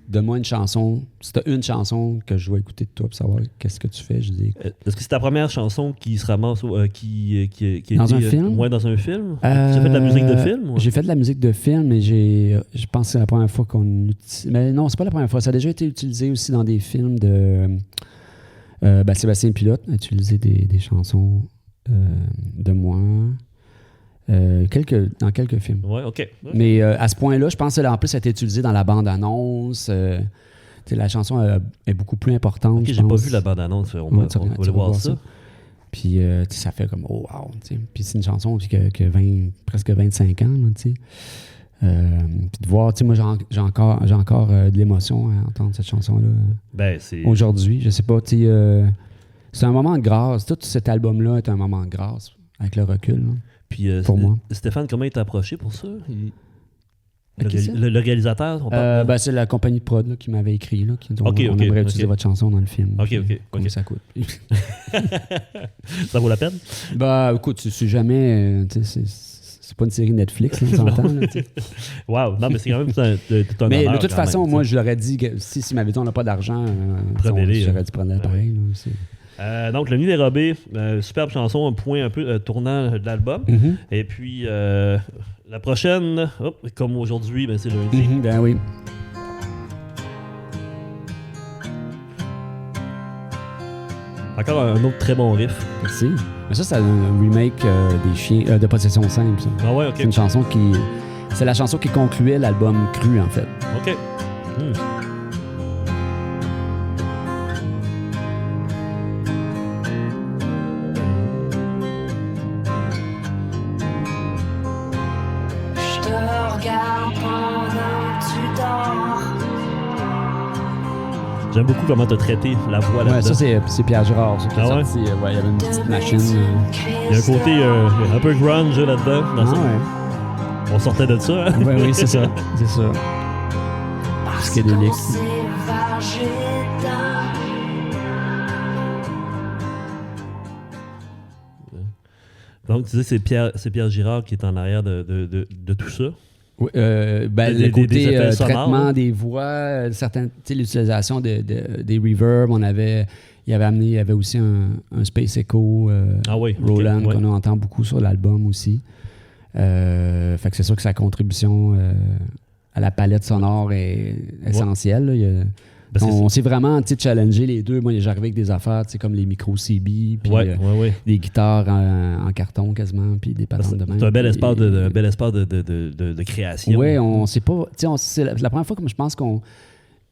donne-moi une chanson, si t'as une chanson que je dois écouter de toi pour savoir qu'est-ce que tu fais, je dis. Est-ce que c'est ta première chanson qui se ramasse qui dans un film? Ouais, dans un film. Tu as fait de la musique de film? J'ai fait de la musique de film, mais je pense que c'est la première fois qu'on utilise. Mais non, c'est pas la première fois. Ça a déjà été utilisé aussi dans des films de. Sébastien Pilote a utilisé des chansons de moi. Dans quelques films. Ouais, OK. Mais à ce point-là, je pense que en plus, ça a été utilisé dans la bande-annonce. La chanson est beaucoup plus importante. OK, j'ai pas vu la bande-annonce. On va aller voir ça. Puis ça fait comme, oh wow. Puis c'est une chanson qui a presque 25 ans. Puis de voir, moi, j'ai encore de l'émotion à entendre cette chanson-là aujourd'hui. Je sais pas, c'est un moment de grâce. Tout cet album-là est un moment de grâce avec le recul. Là. Puis, pour moi. Stéphane, comment il t'a approché pour ça? Le réalisateur? C'est la compagnie de prod là, qui m'avait écrit. Là, on aimerait utiliser votre chanson dans le film. OK. Combien ça coûte? Ça vaut la peine? Écoute, c'est jamais... c'est pas une série Netflix, on s'entend. Wow! Non, mais c'est quand même tout un mais honneur, de toute façon, moi, je leur ai dit que s'il m'avait dit on n'a pas d'argent, j'aurais dû prendre l'appareil. Donc, Le Nuit dérobé, superbe chanson, un point un peu tournant de l'album. Et puis, la prochaine, comme aujourd'hui, c'est lundi. Ben oui. Encore un autre très bon riff. Merci. Mais ça, c'est un remake des Chiens de Possession Simple. Ça. Ah ouais, OK. C'est une chanson c'est la chanson qui concluait l'album Cru, en fait. OK. J'aime beaucoup comment tu as traité la voix là-dedans. Ça, c'est Pierre Girard. Ça, qui est sorti. Il y avait une petite machine. Il y a un côté un peu grunge là-dedans. On sortait de ça. Hein? Oui, c'est ça. C'est ça. Psychédélique. Donc, tu dis c'est Pierre Girard qui est en arrière de tout ça. Oui, le côté traitement des voix, l'utilisation des reverbs, il y avait aussi un Space Echo Roland qu'on entend beaucoup sur l'album aussi. Fait que c'est sûr que sa contribution à la palette sonore est essentielle. Là. On s'est vraiment challengé les deux. Moi, j'arrivais avec des affaires comme les micros CB, puis des guitares en carton quasiment, puis des patentes de main. C'est un bel espace de création. Oui, on sait pas. C'est la première fois que je pense qu'on.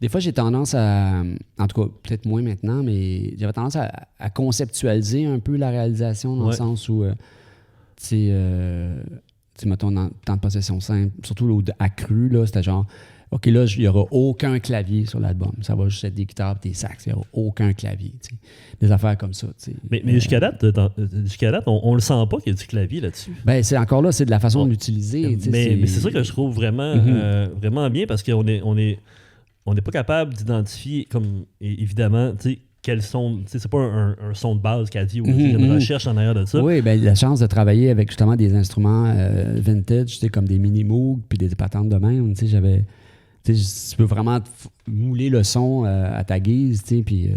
Des fois, j'ai tendance à. En tout cas, peut-être moins maintenant, mais j'avais tendance à conceptualiser un peu la réalisation dans le sens où. Mettons, dans Temps de possession simple, surtout à Cru, là, c'était genre. OK, là, il n'y aura aucun clavier sur l'album. Ça va juste être des guitares et des sax. Il n'y aura aucun clavier. T'sais. Des affaires comme ça. Mais jusqu'à date, on le sent pas qu'il y a du clavier là-dessus. Ben, c'est encore là, c'est de la façon de l'utiliser. Mais c'est ça que je trouve vraiment, vraiment bien parce qu'on est on n'est pas capable d'identifier, comme évidemment, tu sais, quels sont. C'est pas un son de base qu'elle dit ou une recherche en arrière de ça. Oui, ben, la chance de travailler avec justement des instruments vintage, tu sais, comme des mini-moog puis des patentes de même. Tu sais, j'avais. Tu peux vraiment mouler le son à ta guise, tu sais, puis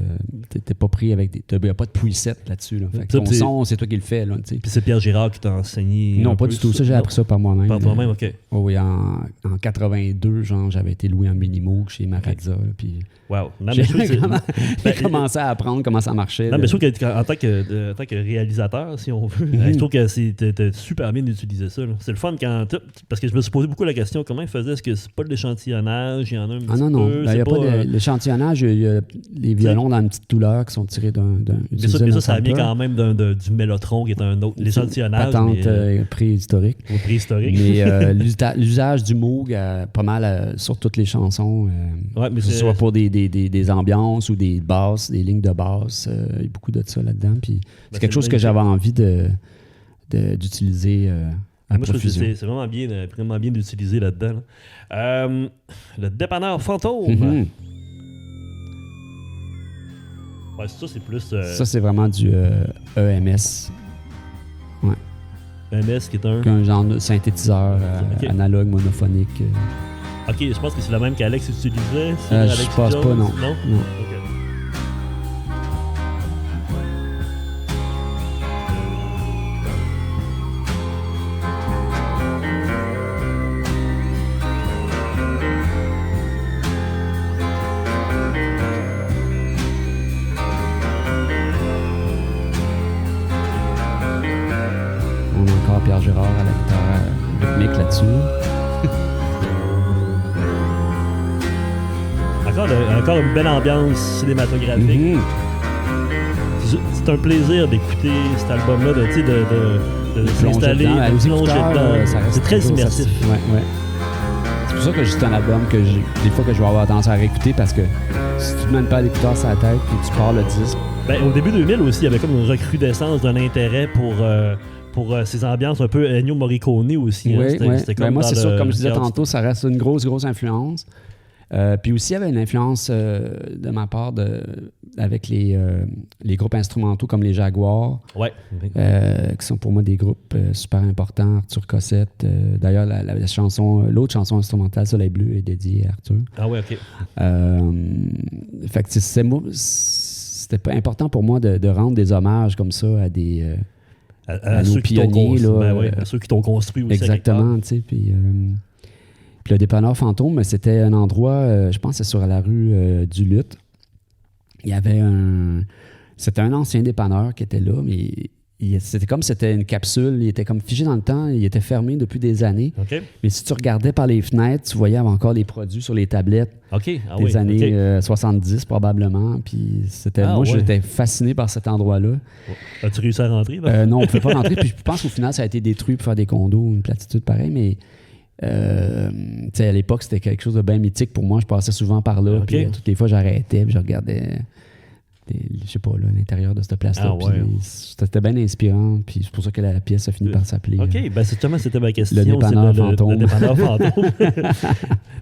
t'es pas pris avec des... Il n'y a pas de preset là-dessus. Là. Fait que ton son, c'est toi qui le fais, là, tu sais. Puis c'est Pierre Girard qui t'a enseigné. Non, pas du tout. Ça, j'ai appris ça par moi-même. Par toi-même, OK. Oui, en 82, genre, j'avais été loué en Minimoog chez Marazza, puis... Wow. Non, J'ai commencé à apprendre comment ça marchait. Non, mais je trouve qu'en tant que réalisateur, si on veut, je trouve que t'as super bien utilisé ça. Là. C'est le fun quand... Parce que je me suis posé beaucoup la question, comment ils faisaient? Est-ce que c'est pas de l'échantillonnage? Il y en a un petit peu? Non. Il n'y a pas de l'échantillonnage. Il y a les violons dans une petite douleur qui sont tirés d'un... Mais ça vient quand même du Mellotron, qui est un autre... L'échantillonnage, patente préhistorique. Préhistorique. Mais l'usage du Moog, pas mal sur toutes les chansons. Ouais, mais que ce soit pour des ambiances ou des basses, des lignes de basse. Il y a beaucoup de ça là-dedans. Puis c'est quelque chose que j'avais envie d'utiliser à moi, je trouve que profusion. c'est vraiment bien d'utiliser là-dedans. Là. Le dépanneur fantôme. Ouais, ça, c'est plus... Ça, c'est vraiment du EMS. Ouais. EMS, qui est un genre de synthétiseur analogue, monophonique. OK, je pense que c'est le même qu'Alex utilisait. Je pense pas, non. Non? OK. On a encore Pierre Girard à la guitare rythmique là-dessus. Encore une belle ambiance cinématographique. C'est un plaisir d'écouter cet album-là, de s'installer, de plonger dedans. C'est très immersif. Ouais. C'est pour ça que c'est un album que des fois que je vais avoir tendance à réécouter parce que si tu ne mets pas d'écouteur sur la tête et tu pars le disque. Ben, au début 2000 aussi, il y avait comme une recrudescence d'un intérêt pour ces ambiances un peu Ennio Morricone aussi. Oui, C'était comme moi, c'est sûr, comme je disais tantôt, ça reste une grosse influence. Puis aussi, il y avait une influence de ma part avec les groupes instrumentaux comme les Jaguars, qui sont pour moi des groupes super importants. Arthur Cossette. D'ailleurs, l'autre chanson instrumentale, Soleil Bleu, est dédiée à Arthur. Ah ouais, OK. Fait que c'était pas important pour moi de rendre des hommages comme ça à des... à nos ceux pionniers. À ceux qui t'ont construit aussi. Exactement, tu sais, puis le dépanneur fantôme, c'était un endroit, je pense que c'est sur la rue du Luth. Il y avait c'était un ancien dépanneur qui était là, mais c'était une capsule. Il était comme figé dans le temps. Il était fermé depuis des années. Okay. Mais si tu regardais par les fenêtres, tu voyais encore les produits sur les tablettes des années 70 probablement. Puis j'étais fasciné par cet endroit-là. As-tu réussi à rentrer? Non, on ne pouvait pas rentrer. Puis je pense qu'au final, ça a été détruit pour faire des condos, une platitude pareille, mais... à l'époque, c'était quelque chose de bien mythique pour moi. Je passais souvent par là. Puis, toutes les fois, j'arrêtais puis je regardais je sais pas, l'intérieur de cette place-là. C'était bien inspirant. Puis c'est pour ça que la pièce a fini par s'appeler. OK, justement, c'était ma question. Le dépanneur fantôme. Le dépanneur fantôme.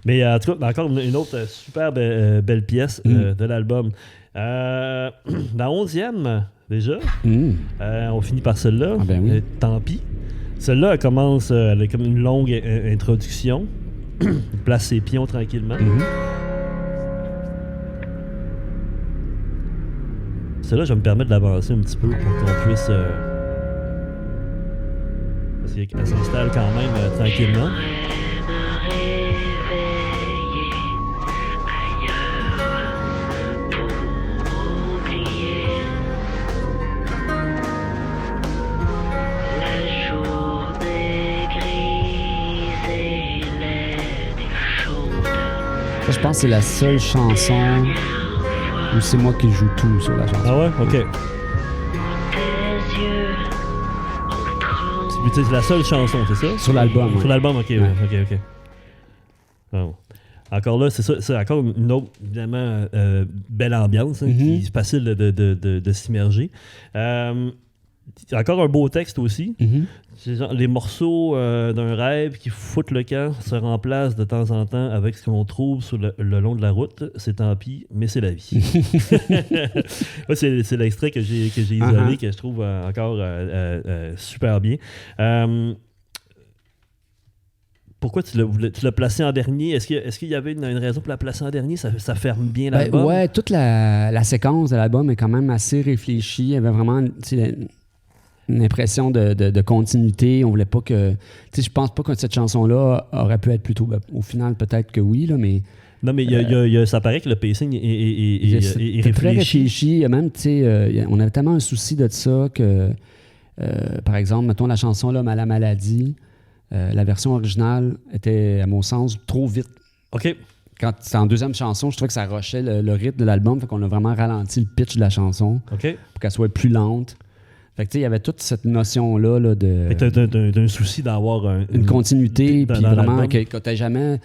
Mais en tout cas, encore une autre super belle pièce de l'album. La 11e, déjà. On finit par celle-là. Ah ben oui. Tant pis. Celle-là, elle a comme une longue introduction. Elle place ses pions tranquillement. Celle-là, je vais me permettre de l'avancer un petit peu pour qu'on puisse... parce qu'elle s'installe quand même tranquillement. Ça, je pense que c'est la seule chanson où c'est moi qui joue tout sur la chanson. Ah ouais? OK. C'est la seule chanson, c'est ça? Sur l'album, Sur l'album, OK. Ouais. OK. Ah, bon. Encore là, c'est encore une autre, évidemment, belle ambiance, qui est facile de s'immerger. Encore un beau texte aussi. Mhm. C'est genre, les morceaux d'un rêve qui foutent le camp se remplacent de temps en temps avec ce que l'on trouve sur le long de la route. C'est tant pis, mais c'est la vie. Moi, c'est l'extrait que j'ai isolé, que je trouve encore super bien. Pourquoi tu l'as placé en dernier? Est-ce qu'il y avait une raison pour la placer en dernier? Ça ferme bien l'album? Ouais, toute la séquence de l'album est quand même assez réfléchie. Il y avait vraiment une impression de continuité. On voulait pas que... Je pense pas que cette chanson-là aurait pu être plutôt... au final, peut-être que oui, là, mais... Non, mais ça paraît que le pacing est très réfléchi. réfléchi. Même, on avait tellement un souci de ça que, par exemple, mettons la chanson là, « La maladie », la version originale était, à mon sens, trop vite. OK. Quand c'était en deuxième chanson, je trouvais que ça rushait le rythme de l'album. Fait qu'on a vraiment ralenti le pitch de la chanson OK. pour qu'elle soit plus lente. Fait que, il y avait toute cette notion-là là, de... Fait que t'as un souci d'avoir une continuité, puis vraiment l'album. que t'aies jamais...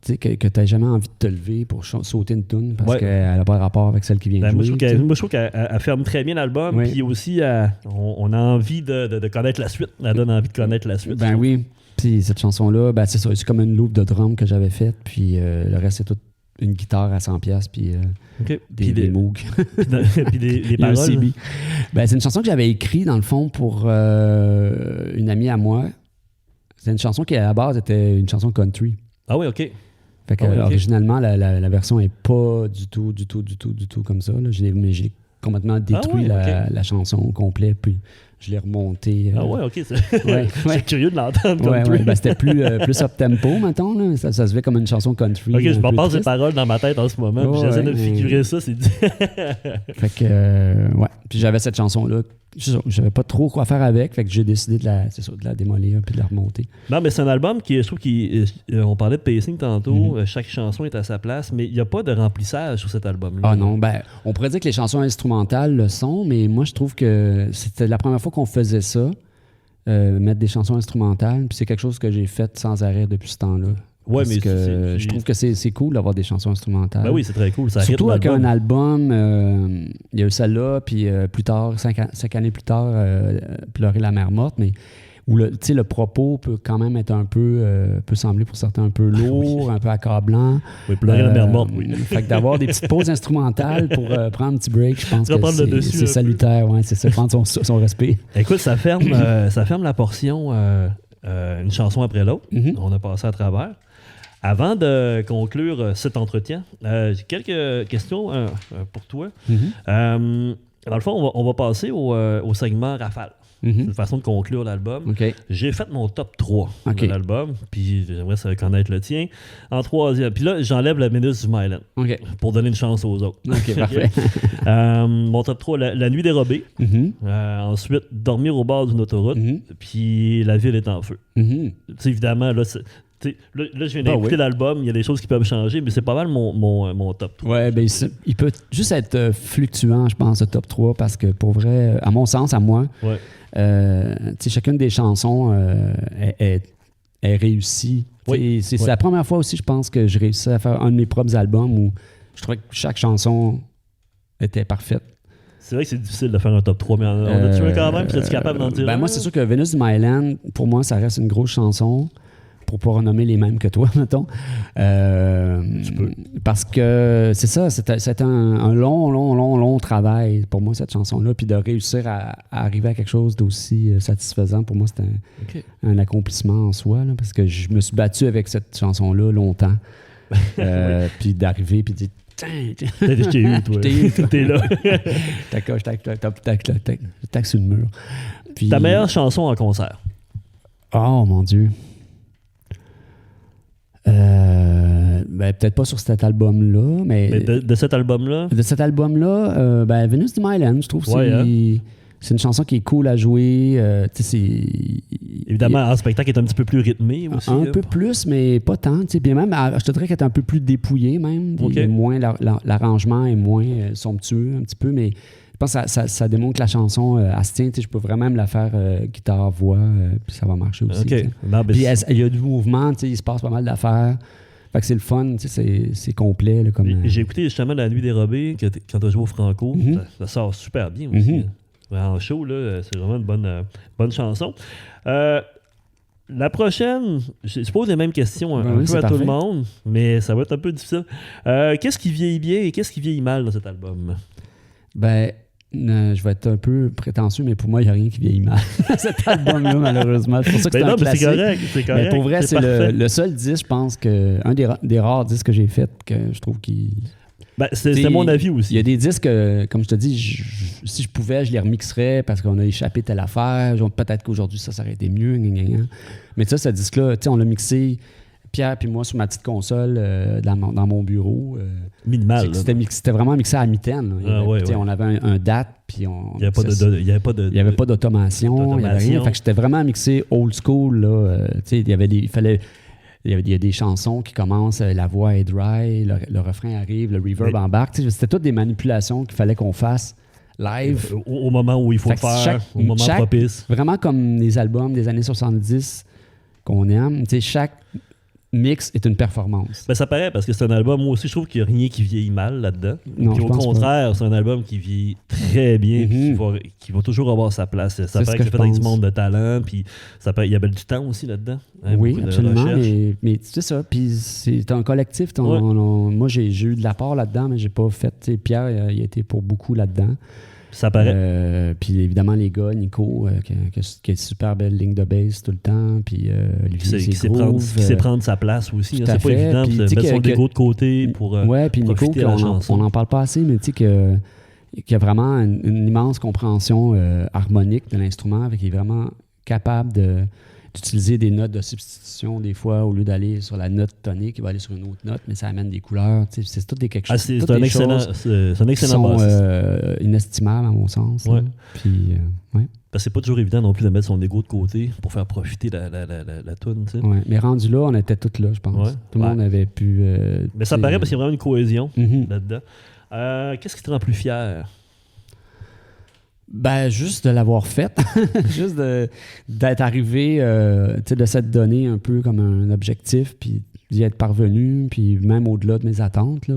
que tu n'aies jamais envie de te lever pour sauter une toune parce qu'elle n'a pas de rapport avec celle qui vient de Moi, jouer. je trouve qu'elle ferme très bien l'album. Oui. Puis aussi, on a envie de connaître la suite. Elle donne envie de connaître la suite. Ben oui. Puis cette chanson-là, c'est ça. C'est comme une loupe de drum que j'avais faite. Puis le reste, c'est toute une guitare à 100$. Puis des Moog. Puis les Il y a un paroles. CB. C'est une chanson que j'avais écrite, dans le fond, pour une amie à moi. C'est une chanson qui, à la base, était une chanson country. Ah oui, OK. Fait que, originalement, la version n'est pas du tout comme ça. Là. Mais j'ai complètement détruit la chanson au complet, puis je l'ai remontée. Ah ouais, OK. C'est curieux de l'entendre Ouais, country. c'était plus up-tempo, mettons. Là. Ça se fait comme une chanson country. OK, je me passe triste. des paroles dans ma tête en ce moment, puis j'essaie de figurer ça, c'est dit. Fait que, Puis j'avais cette chanson-là. Je savais pas trop quoi faire avec, fait que j'ai décidé de la démolir puis de la remonter. Non, mais c'est un album qui, je trouve on parlait de pacing tantôt, chaque chanson est à sa place, mais il n'y a pas de remplissage sur cet album-là. Ah non, on pourrait dire que les chansons instrumentales le sont, mais moi je trouve que c'était la première fois qu'on faisait ça, mettre des chansons instrumentales, puis c'est quelque chose que j'ai fait sans arrêt depuis ce temps-là. Ouais, parce que je trouve que c'est cool d'avoir des chansons instrumentales. Ben oui, c'est très cool. Ça surtout avec l'album. un album, il y a eu celle-là, puis plus tard, 5 années plus tard, Pleurer la mer morte, mais où le propos peut quand même être un peu, peut sembler pour certains un peu lourd, un peu accablant. Oui, Pleurer la mer morte, oui. Fait que d'avoir des petites pauses instrumentales pour prendre un petit break, je pense que c'est un salutaire, c'est ça, prendre son respect. Écoute, ça ferme la portion une chanson après l'autre. Mm-hmm. On a passé à travers. Avant de conclure cet entretien, j'ai quelques questions pour toi. Mm-hmm. Dans le fond, on va passer au segment rafale. Mm-hmm. C'est une façon de conclure l'album. OK. J'ai fait mon top 3 OK. de l'album, puis j'aimerais connaître le tien. En troisième, puis là, j'enlève la Venus du Myland OK. pour donner une chance aux autres. OK, parfait. Mon top 3, la nuit dérobée. Mm-hmm. Ensuite, dormir au bord d'une autoroute. Mm-hmm. Puis la ville est en feu. Mm-hmm. Tu sais, évidemment, là, là, je viens d'écouter l'album, il y a des choses qui peuvent changer, mais c'est pas mal mon top 3. Ouais, il peut juste être fluctuant, je pense, ce top 3, parce que pour vrai, à mon sens, à moi, chacune des chansons est réussie. Oui. C'est la première fois aussi, je pense, que je réussis à faire un de mes propres albums où je trouvais que chaque chanson était parfaite. C'est vrai que c'est difficile de faire un top 3, mais on a tué quand même, puis es-tu capable d'en dire? Moi, c'est sûr que Venus de Myland, pour moi, ça reste une grosse chanson. Pour pas renommer les mêmes que toi, mettons. Tu peux. Parce que c'est ça, c'était un long travail pour moi, cette chanson-là. Puis de réussir à arriver à quelque chose d'aussi satisfaisant, pour moi, c'était un accomplissement en soi. Là, parce que je me suis battu avec cette chanson-là longtemps. Puis d'arriver, puis de dire Je t'ai eu, toi. T'es là. Tac sur le mur. Puis, Ta meilleure chanson en concert? Oh mon Dieu. Peut-être pas sur cet album-là, mais de cet album-là? De cet album-là, Venus de Myland, je trouve que c'est une chanson qui est cool à jouer. Évidemment, en spectacle, est un petit peu plus rythmé aussi. Un peu plus, mais pas tant. Puis même, je te dirais qu'elle est un peu plus dépouillée même. Moins l'arrangement est moins somptueux un petit peu, mais je pense que ça démontre que la chanson, elle se tient. Je peux vraiment me la faire guitare-voix, puis ça va marcher aussi. Okay. Puis il y a du mouvement, il se passe pas mal d'affaires. Fait que c'est le fun, c'est complet. Là, comme, J'ai écouté justement La Nuit dérobée quand tu as joué au Franco. Ça sort super bien aussi. en show, là, c'est vraiment une bonne chanson. La prochaine, je pose les mêmes questions un peu à tout le monde, mais ça va être un peu difficile. Qu'est-ce qui vieillit bien et qu'est-ce qui vieillit mal dans cet album? Ben, je vais être un peu prétentieux, mais pour moi, il n'y a rien qui vieillit mal dans cet album-là, malheureusement. C'est pour ça que c'est un classique. C'est correct. Mais pour vrai, c'est le seul disque, je pense, un des rares disques que j'ai fait que je trouve qu'il... Ben, c'était mon avis aussi. Il y a des disques, comme je te dis, si je pouvais, je les remixerais parce qu'on a échappé telle affaire. Peut-être qu'aujourd'hui, ça aurait été mieux. Mais ça, ce disque-là, on l'a mixé, Pierre puis moi, sur ma petite console dans mon bureau. Minimal. C'était vraiment mixé à mitaine. On avait un DAT, puis il n'y avait pas d'automation. Il n'y avait rien. Fait que j'étais vraiment mixé old school. Là. Il y a des chansons qui commencent, la voix est dry, le refrain arrive, le reverb embarque. C'était toutes des manipulations qu'il fallait qu'on fasse live. Au moment où il faut le faire, au moment propice. Vraiment comme les albums des années 70 qu'on aime. Chaque mix est une performance. Ben, ça paraît parce que c'est un album, moi aussi, je trouve qu'il n'y a rien qui vieillit mal là-dedans. Non, puis au contraire, c'est un album qui vieillit très bien, qui va toujours avoir sa place. Ça paraît que c'est fait avec du monde de talent, puis il y avait du temps aussi là-dedans. Hein, oui, absolument, mais c'est ça. Puis c'est un collectif. Moi, j'ai eu de la part là-dedans, mais j'ai pas fait... Pierre, il a été pour beaucoup là-dedans. Ça paraît. Puis évidemment, les gars, Nico, qui a une super belle ligne de bass tout le temps. Puis Olivier, qui sait prendre sa place aussi. C'est pas évident de mettre son dégo de côté pour puis Nico, on n'en parle pas assez, mais tu sais qu'il y a vraiment une immense compréhension harmonique de l'instrument, qui est vraiment capable d'utiliser des notes de substitution des fois au lieu d'aller sur la note tonique, il va aller sur une autre note, mais ça amène des couleurs. C'est tout quelque chose. C'est un excellent bassiste. Inestimables à mon sens. Ouais. Puis, Parce que c'est pas toujours évident non plus de mettre son ego de côté pour faire profiter la toune. Ouais. Mais rendu là, on était tous là, je pense. Ouais. Tout le monde avait pu... mais ça paraît parce qu'il y a vraiment une cohésion là-dedans. Qu'est-ce qui te rend plus fier? Ben, juste de l'avoir fait. Juste d'être arrivé, de s'être donné un peu comme un objectif, puis d'y être parvenu, puis même au-delà de mes attentes. Là,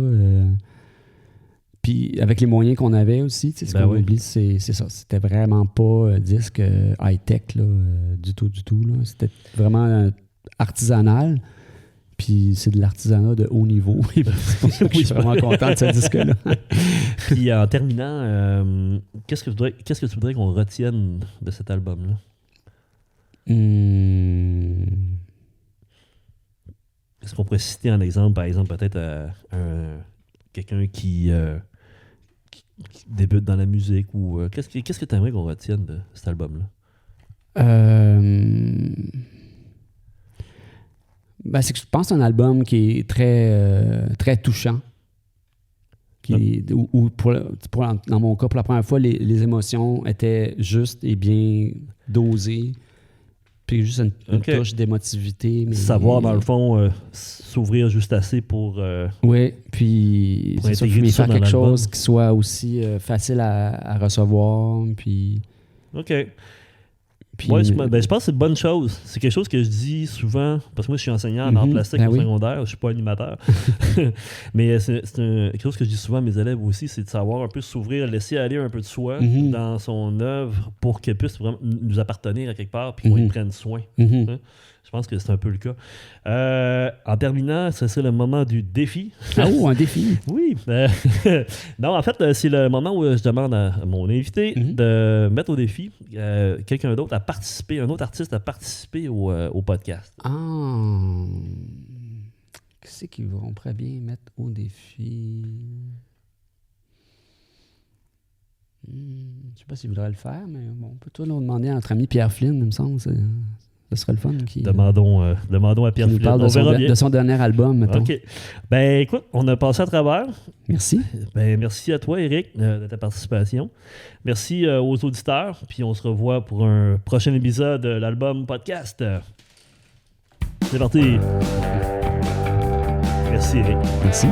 puis avec les moyens qu'on avait aussi, ce qu'on oublie, c'est ça. C'était vraiment pas disque high-tech du tout. Là. C'était vraiment artisanal. Puis c'est de l'artisanat de haut niveau. Je suis vraiment content de ce disque-là. Puis en terminant, qu'est-ce que tu voudrais qu'on retienne de cet album-là? Est-ce qu'on pourrait citer un exemple, par exemple, peut-être quelqu'un qui débute dans la musique ou qu'est-ce que tu aimerais qu'on retienne de cet album-là? Ben, c'est que je pense que c'est un album qui est très touchant. Dans mon cas, pour la première fois, les émotions étaient justes et bien dosées. Puis juste une touche d'émotivité. Savoir, dans le fond, s'ouvrir juste assez pour... oui, puis c'est sûr, mais faire quelque chose qui soit aussi facile à recevoir. Puis... OK. Puis, moi, je pense que c'est une bonne chose. C'est quelque chose que je dis souvent, parce que moi, je suis enseignant en art plastique au secondaire, je ne suis pas animateur. Mais c'est quelque chose que je dis souvent à mes élèves aussi, c'est de savoir un peu s'ouvrir, laisser aller un peu de soi dans son œuvre pour qu'elle puisse vraiment nous appartenir à quelque part puis qu'on y prenne soin. Hein? Je pense que c'est un peu le cas. En terminant, ce serait le moment du défi. Ah, un défi? Oui. Non, en fait, c'est le moment où je demande à mon invité de mettre au défi quelqu'un d'autre à participer, un autre artiste à participer au podcast. Ah! Qu'est-ce qu'on pourrait bien mettre au défi? Je ne sais pas s'il voudrait le faire, mais bon, on peut toujours demander à notre ami Pierre Flynn, il me semble. Ce serait le fun. Demandons à Pierre Flynn. Parle de son dernier album, mettons. OK. Ben, écoute, on a passé à travers. Merci. Ben, merci à toi, Éric, de ta participation. Merci aux auditeurs. Puis on se revoit pour un prochain épisode de l'album podcast. C'est parti. Merci, Éric. Merci.